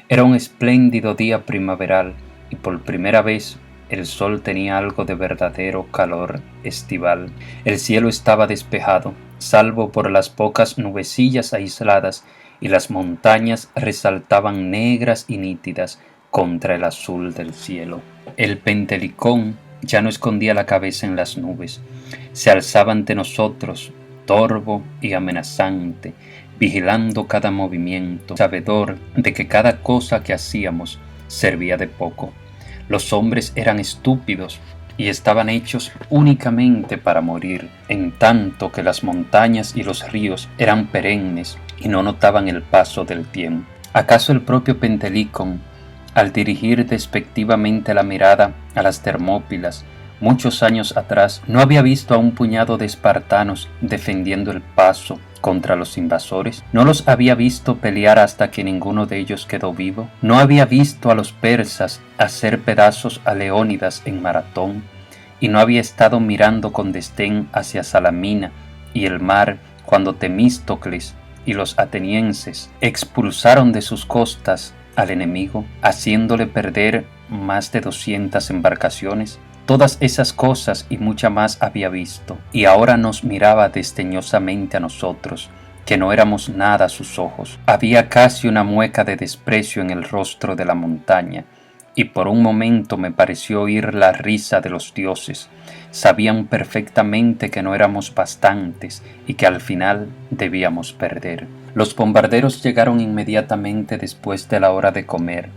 Era un espléndido día primaveral y por primera vez el sol tenía algo de verdadero calor estival. El cielo estaba despejado, salvo por las pocas nubecillas aisladas, y las montañas resaltaban negras y nítidas contra el azul del cielo. El Pentelicón ya no escondía la cabeza en las nubes. Se alzaba ante nosotros, torvo y amenazante, vigilando cada movimiento, sabedor de que cada cosa que hacíamos servía de poco. Los hombres eran estúpidos y estaban hechos únicamente para morir, en tanto que las montañas y los ríos eran perennes y no notaban el paso del tiempo. ¿Acaso el propio Pentelicón, al dirigir despectivamente la mirada a las Termópilas muchos años atrás, no había visto a un puñado de espartanos defendiendo el paso contra los invasores? ¿No los había visto pelear hasta que ninguno de ellos quedó vivo? ¿No había visto a los persas hacer pedazos a Leónidas en Maratón? ¿Y no había estado mirando con desdén hacia Salamina y el mar cuando Temístocles y los atenienses expulsaron de sus costas al enemigo, haciéndole perder más de 200 embarcaciones? Todas esas cosas y mucha más había visto, y ahora nos miraba desdeñosamente a nosotros, que no éramos nada a sus ojos. Había casi una mueca de desprecio en el rostro de la montaña, y por un momento me pareció oír la risa de los dioses. Sabían perfectamente que no éramos bastantes y que al final debíamos perder. Los bombarderos llegaron inmediatamente después de la hora de comer,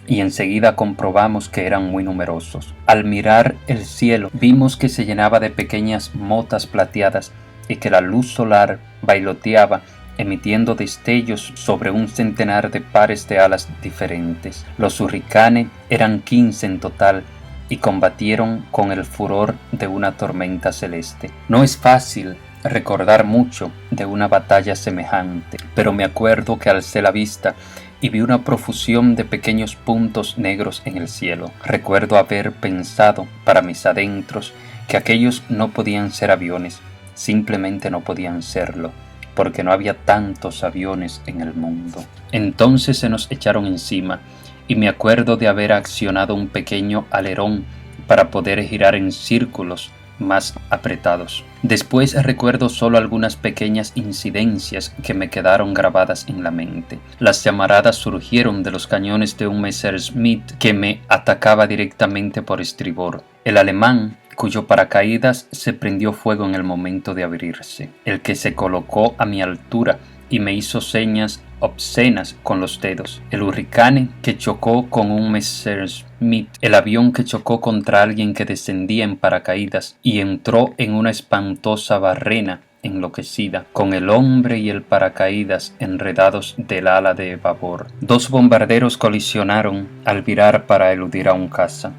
y enseguida comprobamos que eran muy numerosos. Al mirar el cielo, vimos que se llenaba de pequeñas motas plateadas y que la luz solar bailoteaba emitiendo destellos sobre un centenar de pares de alas diferentes. Los hurricanes eran 15 en total y combatieron con el furor de una tormenta celeste. No es fácil recordar mucho de una batalla semejante, pero me acuerdo que alcé la vista y vi una profusión de pequeños puntos negros en el cielo. Recuerdo haber pensado para mis adentros que aquellos no podían ser aviones, simplemente no podían serlo, porque no había tantos aviones en el mundo. Entonces se nos echaron encima, y me acuerdo de haber accionado un pequeño alerón para poder girar en círculos más apretados. Después recuerdo solo algunas pequeñas incidencias que me quedaron grabadas en la mente. Las llamaradas surgieron de los cañones de un Messerschmitt que me atacaba directamente por estribor. El alemán, cuyo paracaídas se prendió fuego en el momento de abrirse, el que se colocó a mi altura y me hizo señas obscenas con los dedos, el hurricane que chocó con un Messerschmitt, el avión que chocó contra alguien que descendía en paracaídas y entró en una espantosa barrena enloquecida, con el hombre y el paracaídas enredados del ala de babor. 2 bombarderos colisionaron al virar para eludir a un caza.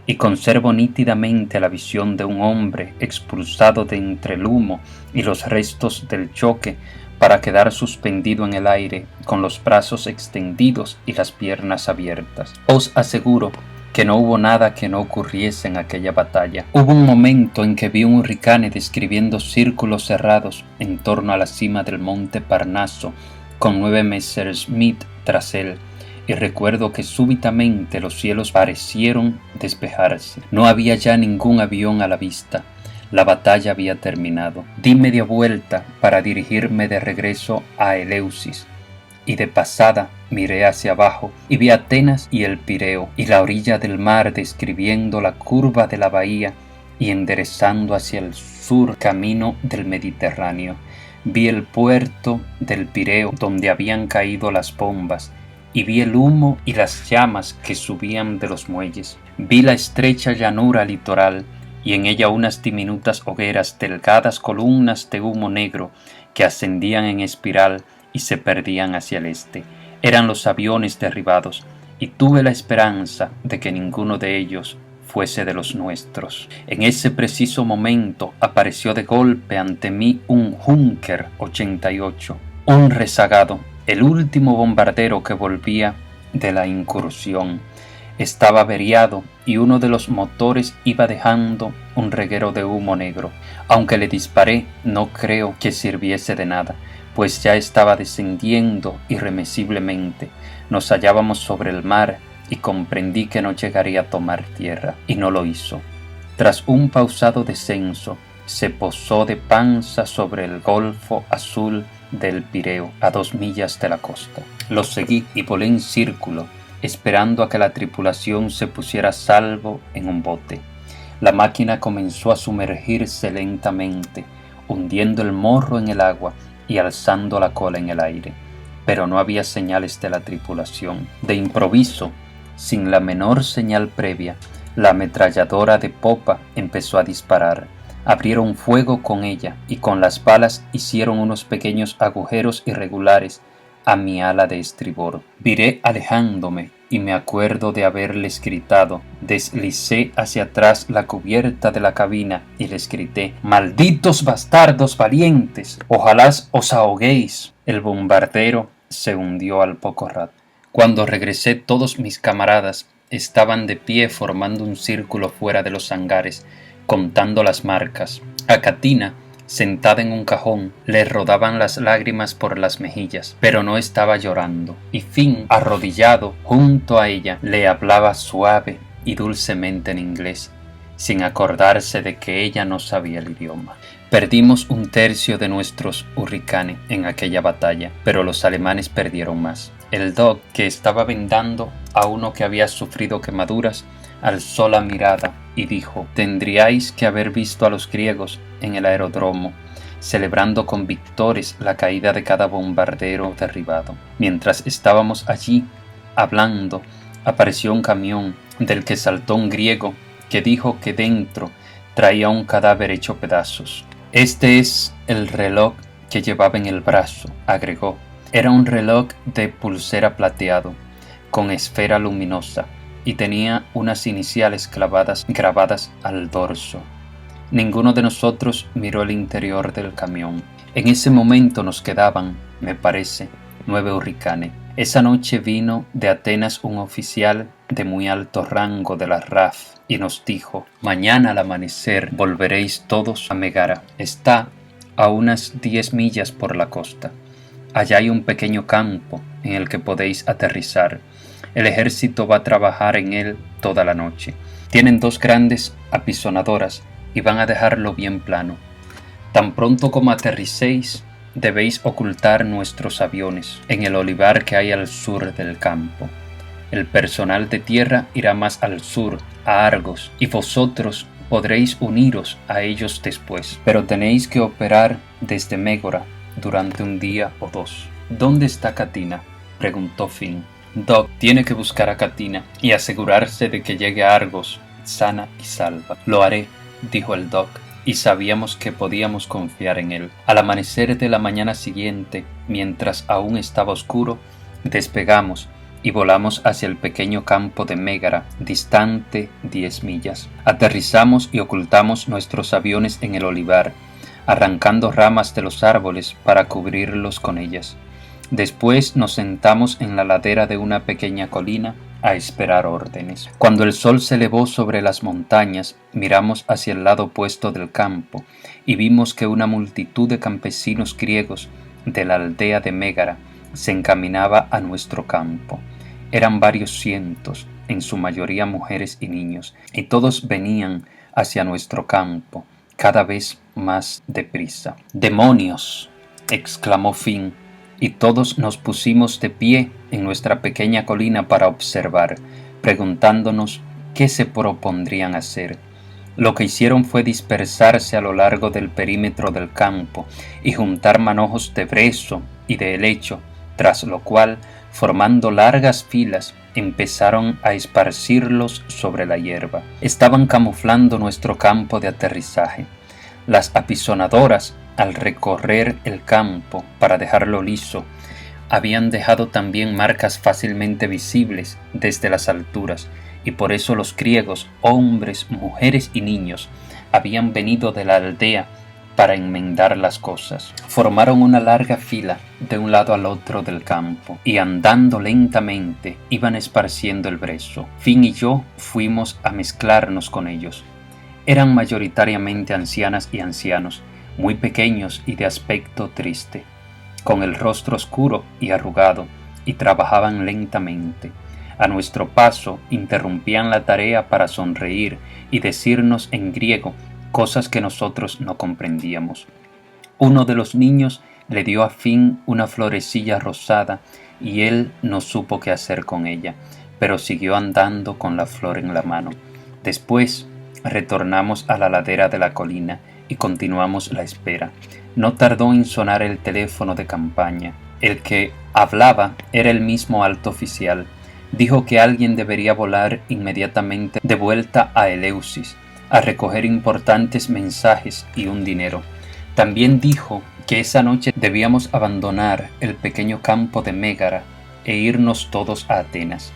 Y conservo nítidamente la visión de un hombre expulsado de entre el humo y los restos del choque para quedar suspendido en el aire con los brazos extendidos y las piernas abiertas. Os aseguro que no hubo nada que no ocurriese en aquella batalla. Hubo un momento en que vi un hurricane describiendo círculos cerrados en torno a la cima del monte Parnaso con 9 Messerschmitt tras él. Y recuerdo que súbitamente los cielos parecieron despejarse. No había ya ningún avión a la vista. La batalla había terminado. Di media vuelta para dirigirme de regreso a Eleusis, y de pasada miré hacia abajo y vi Atenas y el Pireo y la orilla del mar describiendo la curva de la bahía y enderezando hacia el sur camino del Mediterráneo. Vi el puerto del Pireo donde habían caído las bombas y vi el humo y las llamas que subían de los muelles. Vi la estrecha llanura litoral y en ella unas diminutas hogueras, delgadas columnas de humo negro que ascendían en espiral y se perdían hacia el este. Eran los aviones derribados y tuve la esperanza de que ninguno de ellos fuese de los nuestros. En ese preciso momento apareció de golpe ante mí un Junker 88, un rezagado, el último bombardero que volvía de la incursión. Estaba averiado y uno de los motores iba dejando un reguero de humo negro. Aunque le disparé, no creo que sirviese de nada, pues ya estaba descendiendo irremisiblemente. Nos hallábamos sobre el mar y comprendí que no llegaría a tomar tierra, y no lo hizo. Tras un pausado descenso, se posó de panza sobre el golfo azul del Pireo, a 2 millas de la costa. Lo seguí y volé en círculo, esperando a que la tripulación se pusiera a salvo en un bote. La máquina comenzó a sumergirse lentamente, hundiendo el morro en el agua y alzando la cola en el aire, pero no había señales de la tripulación. De improviso, sin la menor señal previa, la ametralladora de popa empezó a disparar. Abrieron fuego con ella y con las balas hicieron unos pequeños agujeros irregulares a mi ala de estribor. Viré alejándome y me acuerdo de haberles gritado. Deslicé hacia atrás la cubierta de la cabina y les grité: «¡Malditos bastardos valientes! ¡Ojalá os ahoguéis!». El bombardero se hundió al poco rato. Cuando regresé, todos mis camaradas estaban de pie formando un círculo fuera de los hangares, contando las marcas. A Catina, sentada en un cajón, le rodaban las lágrimas por las mejillas, pero no estaba llorando, y Finn, arrodillado junto a ella, le hablaba suave y dulcemente en inglés, sin acordarse de que ella no sabía el idioma. Perdimos 1/3 de nuestros hurricanes en aquella batalla, pero los alemanes perdieron más. El Doc, que estaba vendando a uno que había sufrido quemaduras, alzó la mirada y dijo: «Tendríais que haber visto a los griegos en el aeródromo, celebrando con victores la caída de cada bombardero derribado». Mientras estábamos allí hablando, apareció un camión del que saltó un griego que dijo que dentro traía un cadáver hecho pedazos. «Este es el reloj que llevaba en el brazo, agregó. Era un reloj de pulsera plateado, con esfera luminosa, y tenía unas iniciales grabadas al dorso. Ninguno de nosotros miró el interior del camión. En ese momento nos quedaban, me parece, 9 hurricanes. Esa noche vino de Atenas un oficial de muy alto rango de la RAF y nos dijo: mañana al amanecer volveréis todos a Megara. Está a unas 10 millas por la costa. Allá hay un pequeño campo en el que podéis aterrizar. El ejército va a trabajar en él toda la noche. Tienen 2 grandes apisonadoras y van a dejarlo bien plano. Tan pronto como aterricéis, debéis ocultar nuestros aviones en el olivar que hay al sur del campo. El personal de tierra irá más al sur, a Argos, y vosotros podréis uniros a ellos después. Pero tenéis que operar desde Mégara durante un día o 2. ¿Dónde está Katina?, preguntó Finn. Doc tiene que buscar a Katina y asegurarse de que llegue a Argos sana y salva. Lo haré, dijo el Doc, y sabíamos que podíamos confiar en él. Al amanecer de la mañana siguiente, mientras aún estaba oscuro, despegamos y volamos hacia el pequeño campo de Mégara, distante 10 millas. Aterrizamos y ocultamos nuestros aviones en el olivar, arrancando ramas de los árboles para cubrirlos con ellas. Después nos sentamos en la ladera de una pequeña colina a esperar órdenes. Cuando el sol se elevó sobre las montañas, miramos hacia el lado opuesto del campo y vimos que una multitud de campesinos griegos de la aldea de Mégara se encaminaba a nuestro campo. Eran varios cientos, en su mayoría mujeres y niños, y todos venían hacia nuestro campo, cada vez más deprisa. ¡Demonios!, exclamó Finn, y todos nos pusimos de pie en nuestra pequeña colina para observar, preguntándonos qué se propondrían hacer. Lo que hicieron fue dispersarse a lo largo del perímetro del campo y juntar manojos de brezo y de helecho, tras lo cual, formando largas filas, empezaron a esparcirlos sobre la hierba. Estaban camuflando nuestro campo de aterrizaje. Las apisonadoras, al recorrer el campo para dejarlo liso, habían dejado también marcas fácilmente visibles desde las alturas, y por eso los griegos, hombres, mujeres y niños, habían venido de la aldea para enmendar las cosas. Formaron una larga fila de un lado al otro del campo, y andando lentamente iban esparciendo el brezo. Finn y yo fuimos a mezclarnos con ellos. Eran mayoritariamente ancianas y ancianos, muy pequeños y de aspecto triste, con el rostro oscuro y arrugado, y trabajaban lentamente. A nuestro paso interrumpían la tarea para sonreír y decirnos en griego cosas que nosotros no comprendíamos. Uno de los niños le dio a Finn una florecilla rosada y él no supo qué hacer con ella, pero siguió andando con la flor en la mano. Después retornamos a la ladera de la colina y continuamos la espera. No tardó en sonar el teléfono de campaña. El que hablaba era el mismo alto oficial. Dijo que alguien debería volar inmediatamente de vuelta a Eleusis a recoger importantes mensajes y un dinero. También dijo que esa noche debíamos abandonar el pequeño campo de Mégara e irnos todos a Atenas.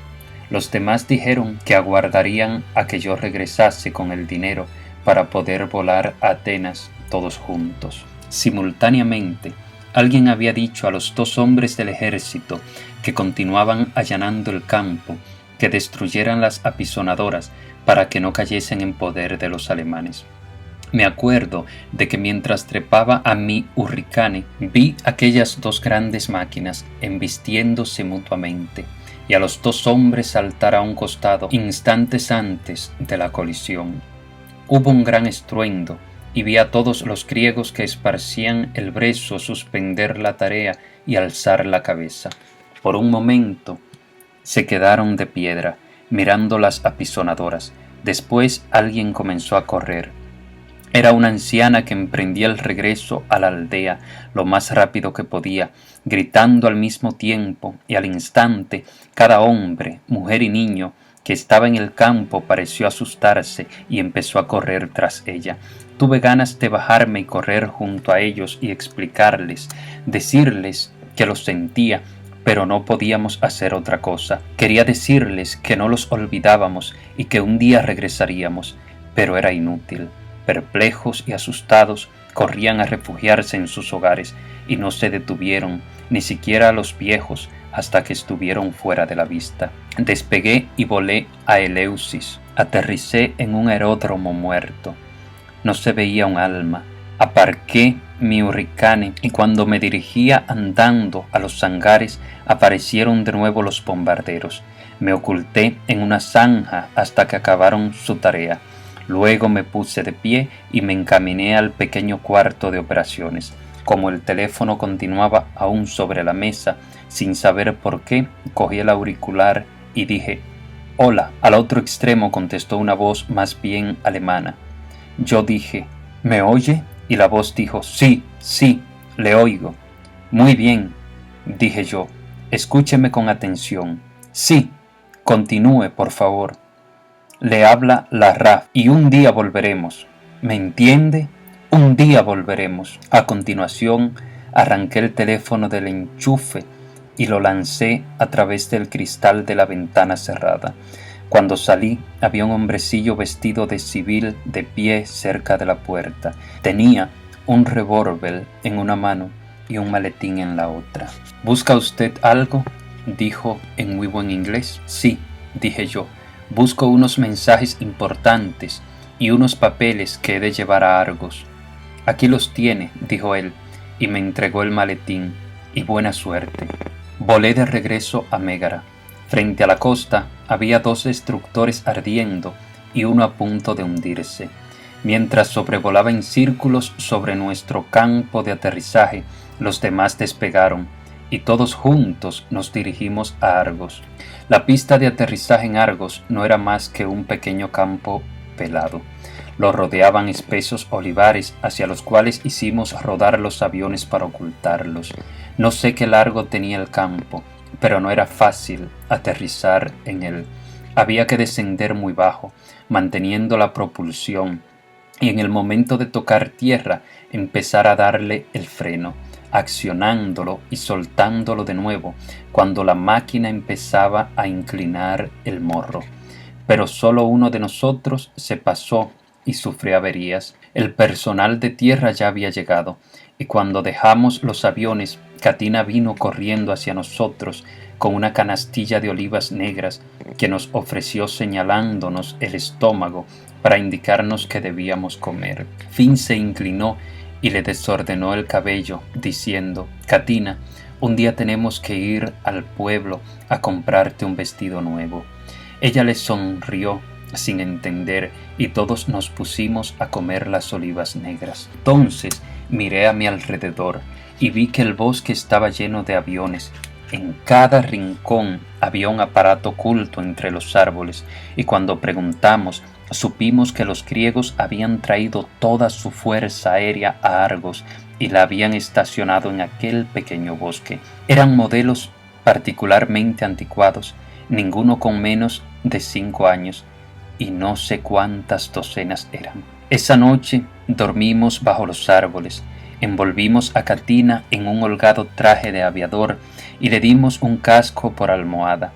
Los demás dijeron que aguardarían a que yo regresase con el dinero para poder volar a Atenas todos juntos. Simultáneamente, alguien había dicho a los 2 hombres del ejército que continuaban allanando el campo que destruyeran las apisonadoras para que no cayesen en poder de los alemanes. Me acuerdo de que mientras trepaba a mi hurricane, vi aquellas 2 grandes máquinas embistiéndose mutuamente y a los 2 hombres saltar a un costado instantes antes de la colisión. Hubo un gran estruendo y vi a todos los griegos que esparcían el brezo suspender la tarea y alzar la cabeza. Por un momento se quedaron de piedra, mirando las apisonadoras. Después alguien comenzó a correr. Era una anciana que emprendía el regreso a la aldea lo más rápido que podía, gritando al mismo tiempo, y al instante cada hombre, mujer y niño que estaba en el campo, pareció asustarse y empezó a correr tras ella. Tuve ganas de bajarme y correr junto a ellos y explicarles, decirles que los sentía, pero no podíamos hacer otra cosa. Quería decirles que no los olvidábamos y que un día regresaríamos, pero era inútil. Perplejos y asustados, corrían a refugiarse en sus hogares y no se detuvieron, ni siquiera a los viejos, hasta que estuvieron fuera de la vista. Despegué y volé a Eleusis. Aterricé en un aeródromo muerto. No se veía un alma. Aparqué mi Hurricane y cuando me dirigía andando a los hangares aparecieron de nuevo los bombarderos. Me oculté en una zanja hasta que acabaron su tarea. Luego me puse de pie y me encaminé al pequeño cuarto de operaciones. Como el teléfono continuaba aún sobre la mesa, sin saber por qué, cogí el auricular y dije: «Hola». Al otro extremo contestó una voz más bien alemana. Yo dije: «¿Me oye?», y la voz dijo: «Sí, sí, le oigo». «Muy bien», dije yo, «escúcheme con atención». «Sí, continúe, por favor». «Le habla la RAF y un día volveremos. ¿Me entiende? Un día volveremos». A continuación, arranqué el teléfono del enchufe y lo lancé a través del cristal de la ventana cerrada. Cuando salí, había un hombrecillo vestido de civil de pie cerca de la puerta. Tenía un revólver en una mano y un maletín en la otra. «¿Busca usted algo?», dijo en muy buen inglés. «Sí», dije yo, «busco unos mensajes importantes y unos papeles que he de llevar a Argos». «Aquí los tiene», dijo él, y me entregó el maletín. «Y buena suerte». Volé de regreso a Mégara. Frente a la costa había 2 destructores ardiendo y uno a punto de hundirse. Mientras sobrevolaba en círculos sobre nuestro campo de aterrizaje, los demás despegaron y todos juntos nos dirigimos a Argos. La pista de aterrizaje en Argos no era más que un pequeño campo pelado. Lo rodeaban espesos olivares hacia los cuales hicimos rodar los aviones para ocultarlos. No sé qué largo tenía el campo, pero no era fácil aterrizar en él. Había que descender muy bajo, manteniendo la propulsión, y en el momento de tocar tierra empezar a darle el freno, accionándolo y soltándolo de nuevo cuando la máquina empezaba a inclinar el morro. Pero solo uno de nosotros se pasó y sufrió averías. El personal de tierra ya había llegado, y cuando dejamos los aviones, Katina vino corriendo hacia nosotros con una canastilla de olivas negras que nos ofreció señalándonos el estómago para indicarnos que debíamos comer. Finn se inclinó y le desordenó el cabello, diciendo: «Katina, un día tenemos que ir al pueblo a comprarte un vestido nuevo». Ella le sonrió sin entender y todos nos pusimos a comer las olivas negras. Entonces miré a mi alrededor y vi que el bosque estaba lleno de aviones. En cada rincón había un aparato oculto entre los árboles, y cuando preguntamos, supimos que los griegos habían traído toda su fuerza aérea a Argos y la habían estacionado en aquel pequeño bosque. Eran modelos particularmente anticuados, ninguno con menos de 5 años, y no sé cuántas docenas eran. Esa noche dormimos bajo los árboles, envolvimos a Katina en un holgado traje de aviador y le dimos un casco por almohada,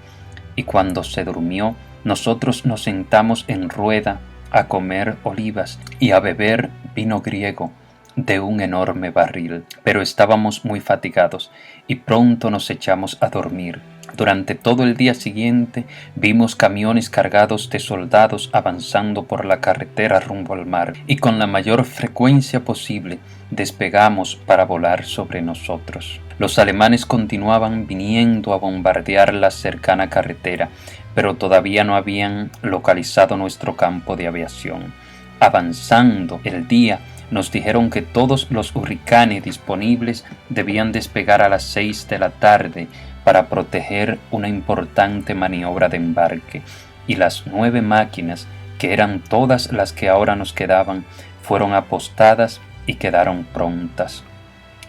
y cuando se durmió, nosotros nos sentamos en rueda a comer olivas y a beber vino griego de un enorme barril. Pero estábamos muy fatigados y pronto nos echamos a dormir. Durante todo el día siguiente vimos camiones cargados de soldados avanzando por la carretera rumbo al mar, y con la mayor frecuencia posible despegamos para volar sobre nosotros. Los alemanes continuaban viniendo a bombardear la cercana carretera, pero todavía no habían localizado nuestro campo de aviación. Avanzando el día, nos dijeron que todos los Hurricane disponibles debían despegar a las 6 de la tarde para proteger una importante maniobra de embarque, y las 9 máquinas, que eran todas las que ahora nos quedaban, fueron apostadas y quedaron prontas.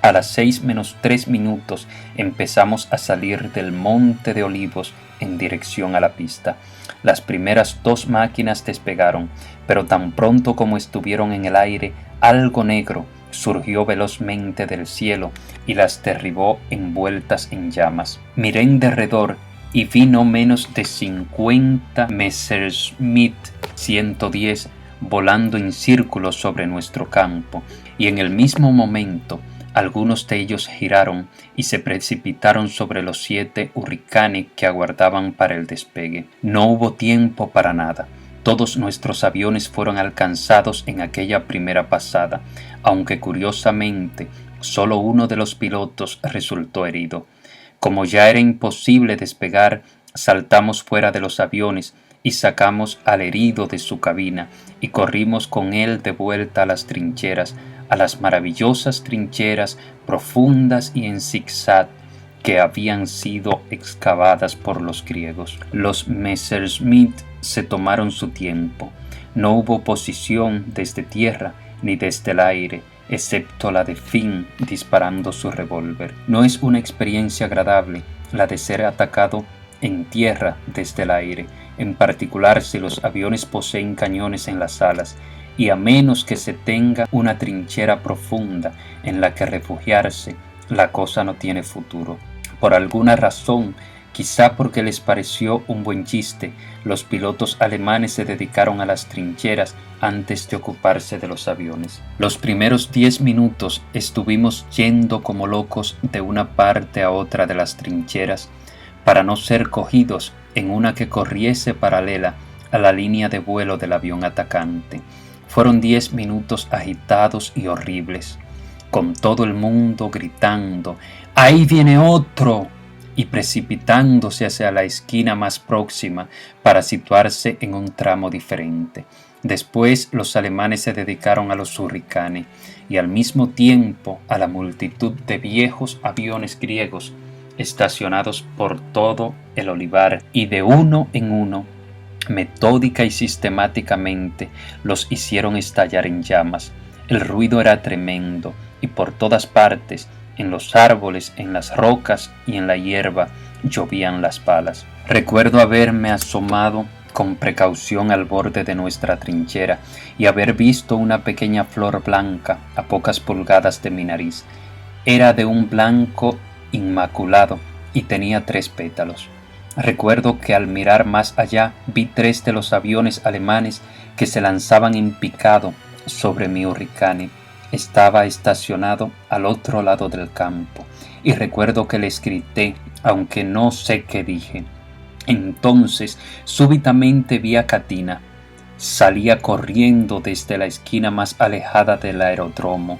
A las 6 menos 3 minutos empezamos a salir del Monte de Olivos en dirección a la pista. Las primeras 2 máquinas despegaron, pero tan pronto como estuvieron en el aire, algo negro surgió velozmente del cielo y las derribó envueltas en llamas. Miré en derredor y vi no menos de 50 Messerschmitt 110 volando en círculos sobre nuestro campo, y en el mismo momento algunos de ellos giraron y se precipitaron sobre los 7 Hurricane que aguardaban para el despegue. No hubo tiempo para nada. Todos nuestros aviones fueron alcanzados en aquella primera pasada, aunque curiosamente solo uno de los pilotos resultó herido. Como ya era imposible despegar, saltamos fuera de los aviones y sacamos al herido de su cabina y corrimos con él de vuelta a las trincheras, a las maravillosas trincheras profundas y en zigzag que habían sido excavadas por los griegos. Los Messerschmitt se tomaron su tiempo. No hubo oposición desde tierra ni desde el aire, excepto la de Finn disparando su revólver. No es una experiencia agradable la de ser atacado en tierra desde el aire, en particular si los aviones poseen cañones en las alas, y a menos que se tenga una trinchera profunda en la que refugiarse, la cosa no tiene futuro. Por alguna razón, quizá porque les pareció un buen chiste, los pilotos alemanes se dedicaron a las trincheras antes de ocuparse de los aviones. Los primeros 10 minutos estuvimos yendo como locos de una parte a otra de las trincheras para no ser cogidos en una que corriese paralela a la línea de vuelo del avión atacante. Fueron 10 minutos agitados y horribles, con todo el mundo gritando ¡ahí viene otro!, y precipitándose hacia la esquina más próxima para situarse en un tramo diferente. Después los alemanes se dedicaron a los Hurricane y al mismo tiempo a la multitud de viejos aviones griegos estacionados por todo el olivar, y de uno en uno, metódica y sistemáticamente, los hicieron estallar en llamas. El ruido era tremendo y por todas partes, en los árboles, en las rocas y en la hierba, llovían las balas. Recuerdo haberme asomado con precaución al borde de nuestra trinchera y haber visto una pequeña flor blanca a pocas pulgadas de mi nariz. Era de un blanco inmaculado y tenía 3 pétalos. Recuerdo que al mirar más allá vi 3 de los aviones alemanes que se lanzaban en picado sobre mi Hurricane. Estaba estacionado al otro lado del campo y recuerdo que les grité, aunque no sé qué dije. Entonces súbitamente vi a Katina. Salía corriendo desde la esquina más alejada del aeródromo.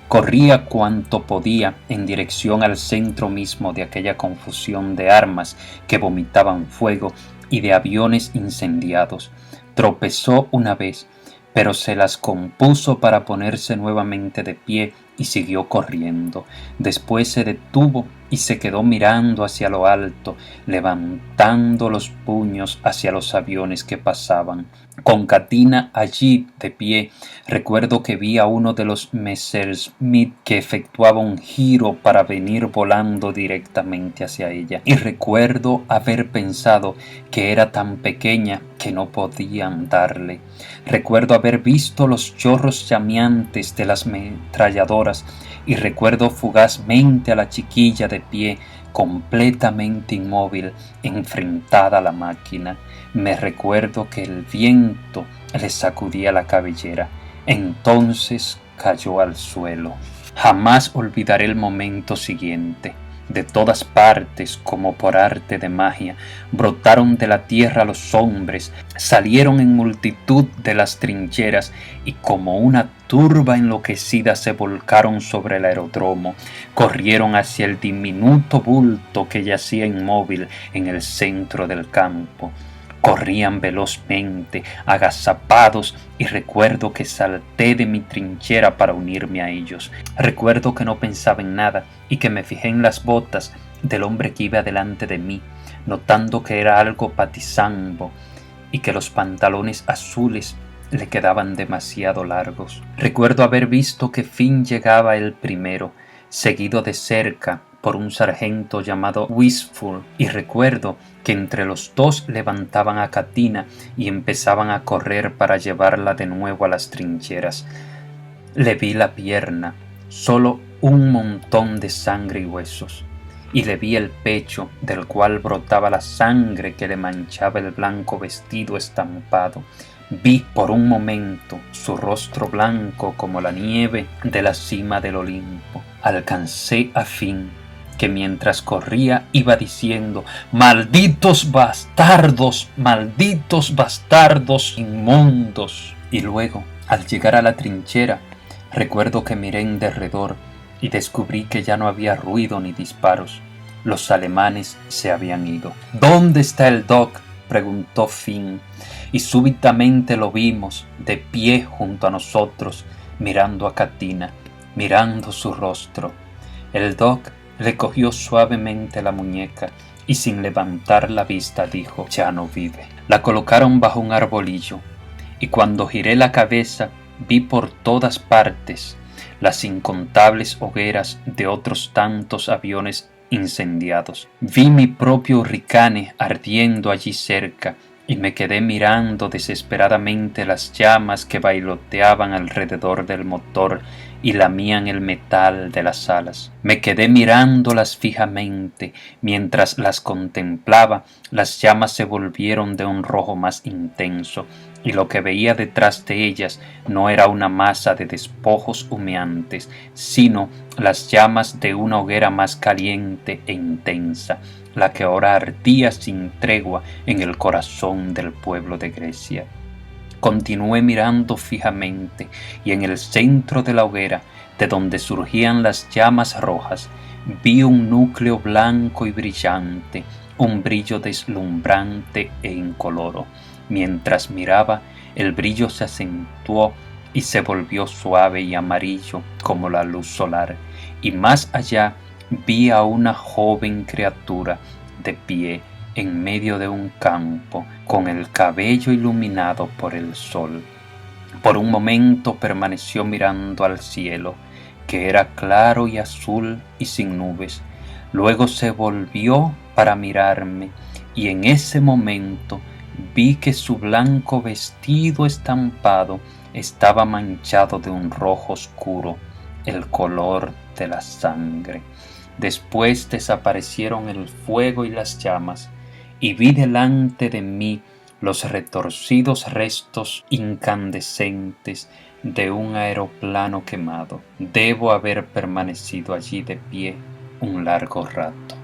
Corría cuanto podía en dirección al centro mismo de aquella confusión de armas que vomitaban fuego y de aviones incendiados. Tropezó una vez, pero se las compuso para ponerse nuevamente de pie y siguió corriendo. Después se detuvo y se quedó mirando hacia lo alto, levantando los puños hacia los aviones que pasaban. Con Katina allí de pie, recuerdo que vi a uno de los Messerschmitt que efectuaba un giro para venir volando directamente hacia ella, y recuerdo haber pensado que era tan pequeña que no podían darle. Recuerdo haber visto los chorros llameantes de las ametralladoras y recuerdo fugazmente a la chiquilla de pie, completamente inmóvil, enfrentada a la máquina. Me recuerdo que el viento le sacudía la cabellera. Entonces cayó al suelo. Jamás olvidaré el momento siguiente. De todas partes, como por arte de magia, brotaron de la tierra los hombres, salieron en multitud de las trincheras y como una turba enloquecida se volcaron sobre el aeródromo, corrieron hacia el diminuto bulto que yacía inmóvil en el centro del campo. Corrían velozmente, agazapados, y recuerdo que salté de mi trinchera para unirme a ellos. Recuerdo que no pensaba en nada y que me fijé en las botas del hombre que iba delante de mí, notando que era algo patizambo y que los pantalones azules le quedaban demasiado largos. Recuerdo haber visto que Finn llegaba el primero, seguido de cerca por un sargento llamado Wistful, y recuerdo que entre los dos levantaban a Katina y empezaban a correr para llevarla de nuevo a las trincheras. Le vi la pierna, solo un montón de sangre y huesos, y le vi el pecho, del cual brotaba la sangre que le manchaba el blanco vestido estampado. Vi por un momento su rostro blanco como la nieve de la cima del Olimpo. Alcancé a fin que mientras corría iba diciendo: ¡malditos bastardos! ¡Malditos bastardos inmundos! Y luego, al llegar a la trinchera, recuerdo que miré en derredor y descubrí que ya no había ruido ni disparos. Los alemanes se habían ido. ¿Dónde está el Doc?, preguntó Finn, y súbitamente lo vimos de pie junto a nosotros, mirando a Katina, mirando su rostro. El Doc le cogió suavemente la muñeca y sin levantar la vista dijo: ya no vive. La colocaron bajo un arbolillo, y cuando giré la cabeza vi por todas partes las incontables hogueras de otros tantos aviones incendiados. Vi mi propio Hurricane ardiendo allí cerca y me quedé mirando desesperadamente las llamas que bailoteaban alrededor del motor y lamían el metal de las alas. Me quedé mirándolas fijamente. Mientras las contemplaba, las llamas se volvieron de un rojo más intenso, y lo que veía detrás de ellas no era una masa de despojos humeantes, sino las llamas de una hoguera más caliente e intensa, la que ahora ardía sin tregua en el corazón del pueblo de Grecia. Continué mirando fijamente, y en el centro de la hoguera, de donde surgían las llamas rojas, vi un núcleo blanco y brillante, un brillo deslumbrante e incoloro. Mientras miraba, el brillo se acentuó y se volvió suave y amarillo como la luz solar, y más allá vi a una joven criatura de pie en medio de un campo, con el cabello iluminado por el sol. Por un momento permaneció mirando al cielo, que era claro y azul y sin nubes. Luego se volvió para mirarme, y en ese momento vi que su blanco vestido estampado estaba manchado de un rojo oscuro, el color de la sangre. Después desaparecieron el fuego y las llamas, y vi delante de mí los retorcidos restos incandescentes de un aeroplano quemado. Debo haber permanecido allí de pie un largo rato.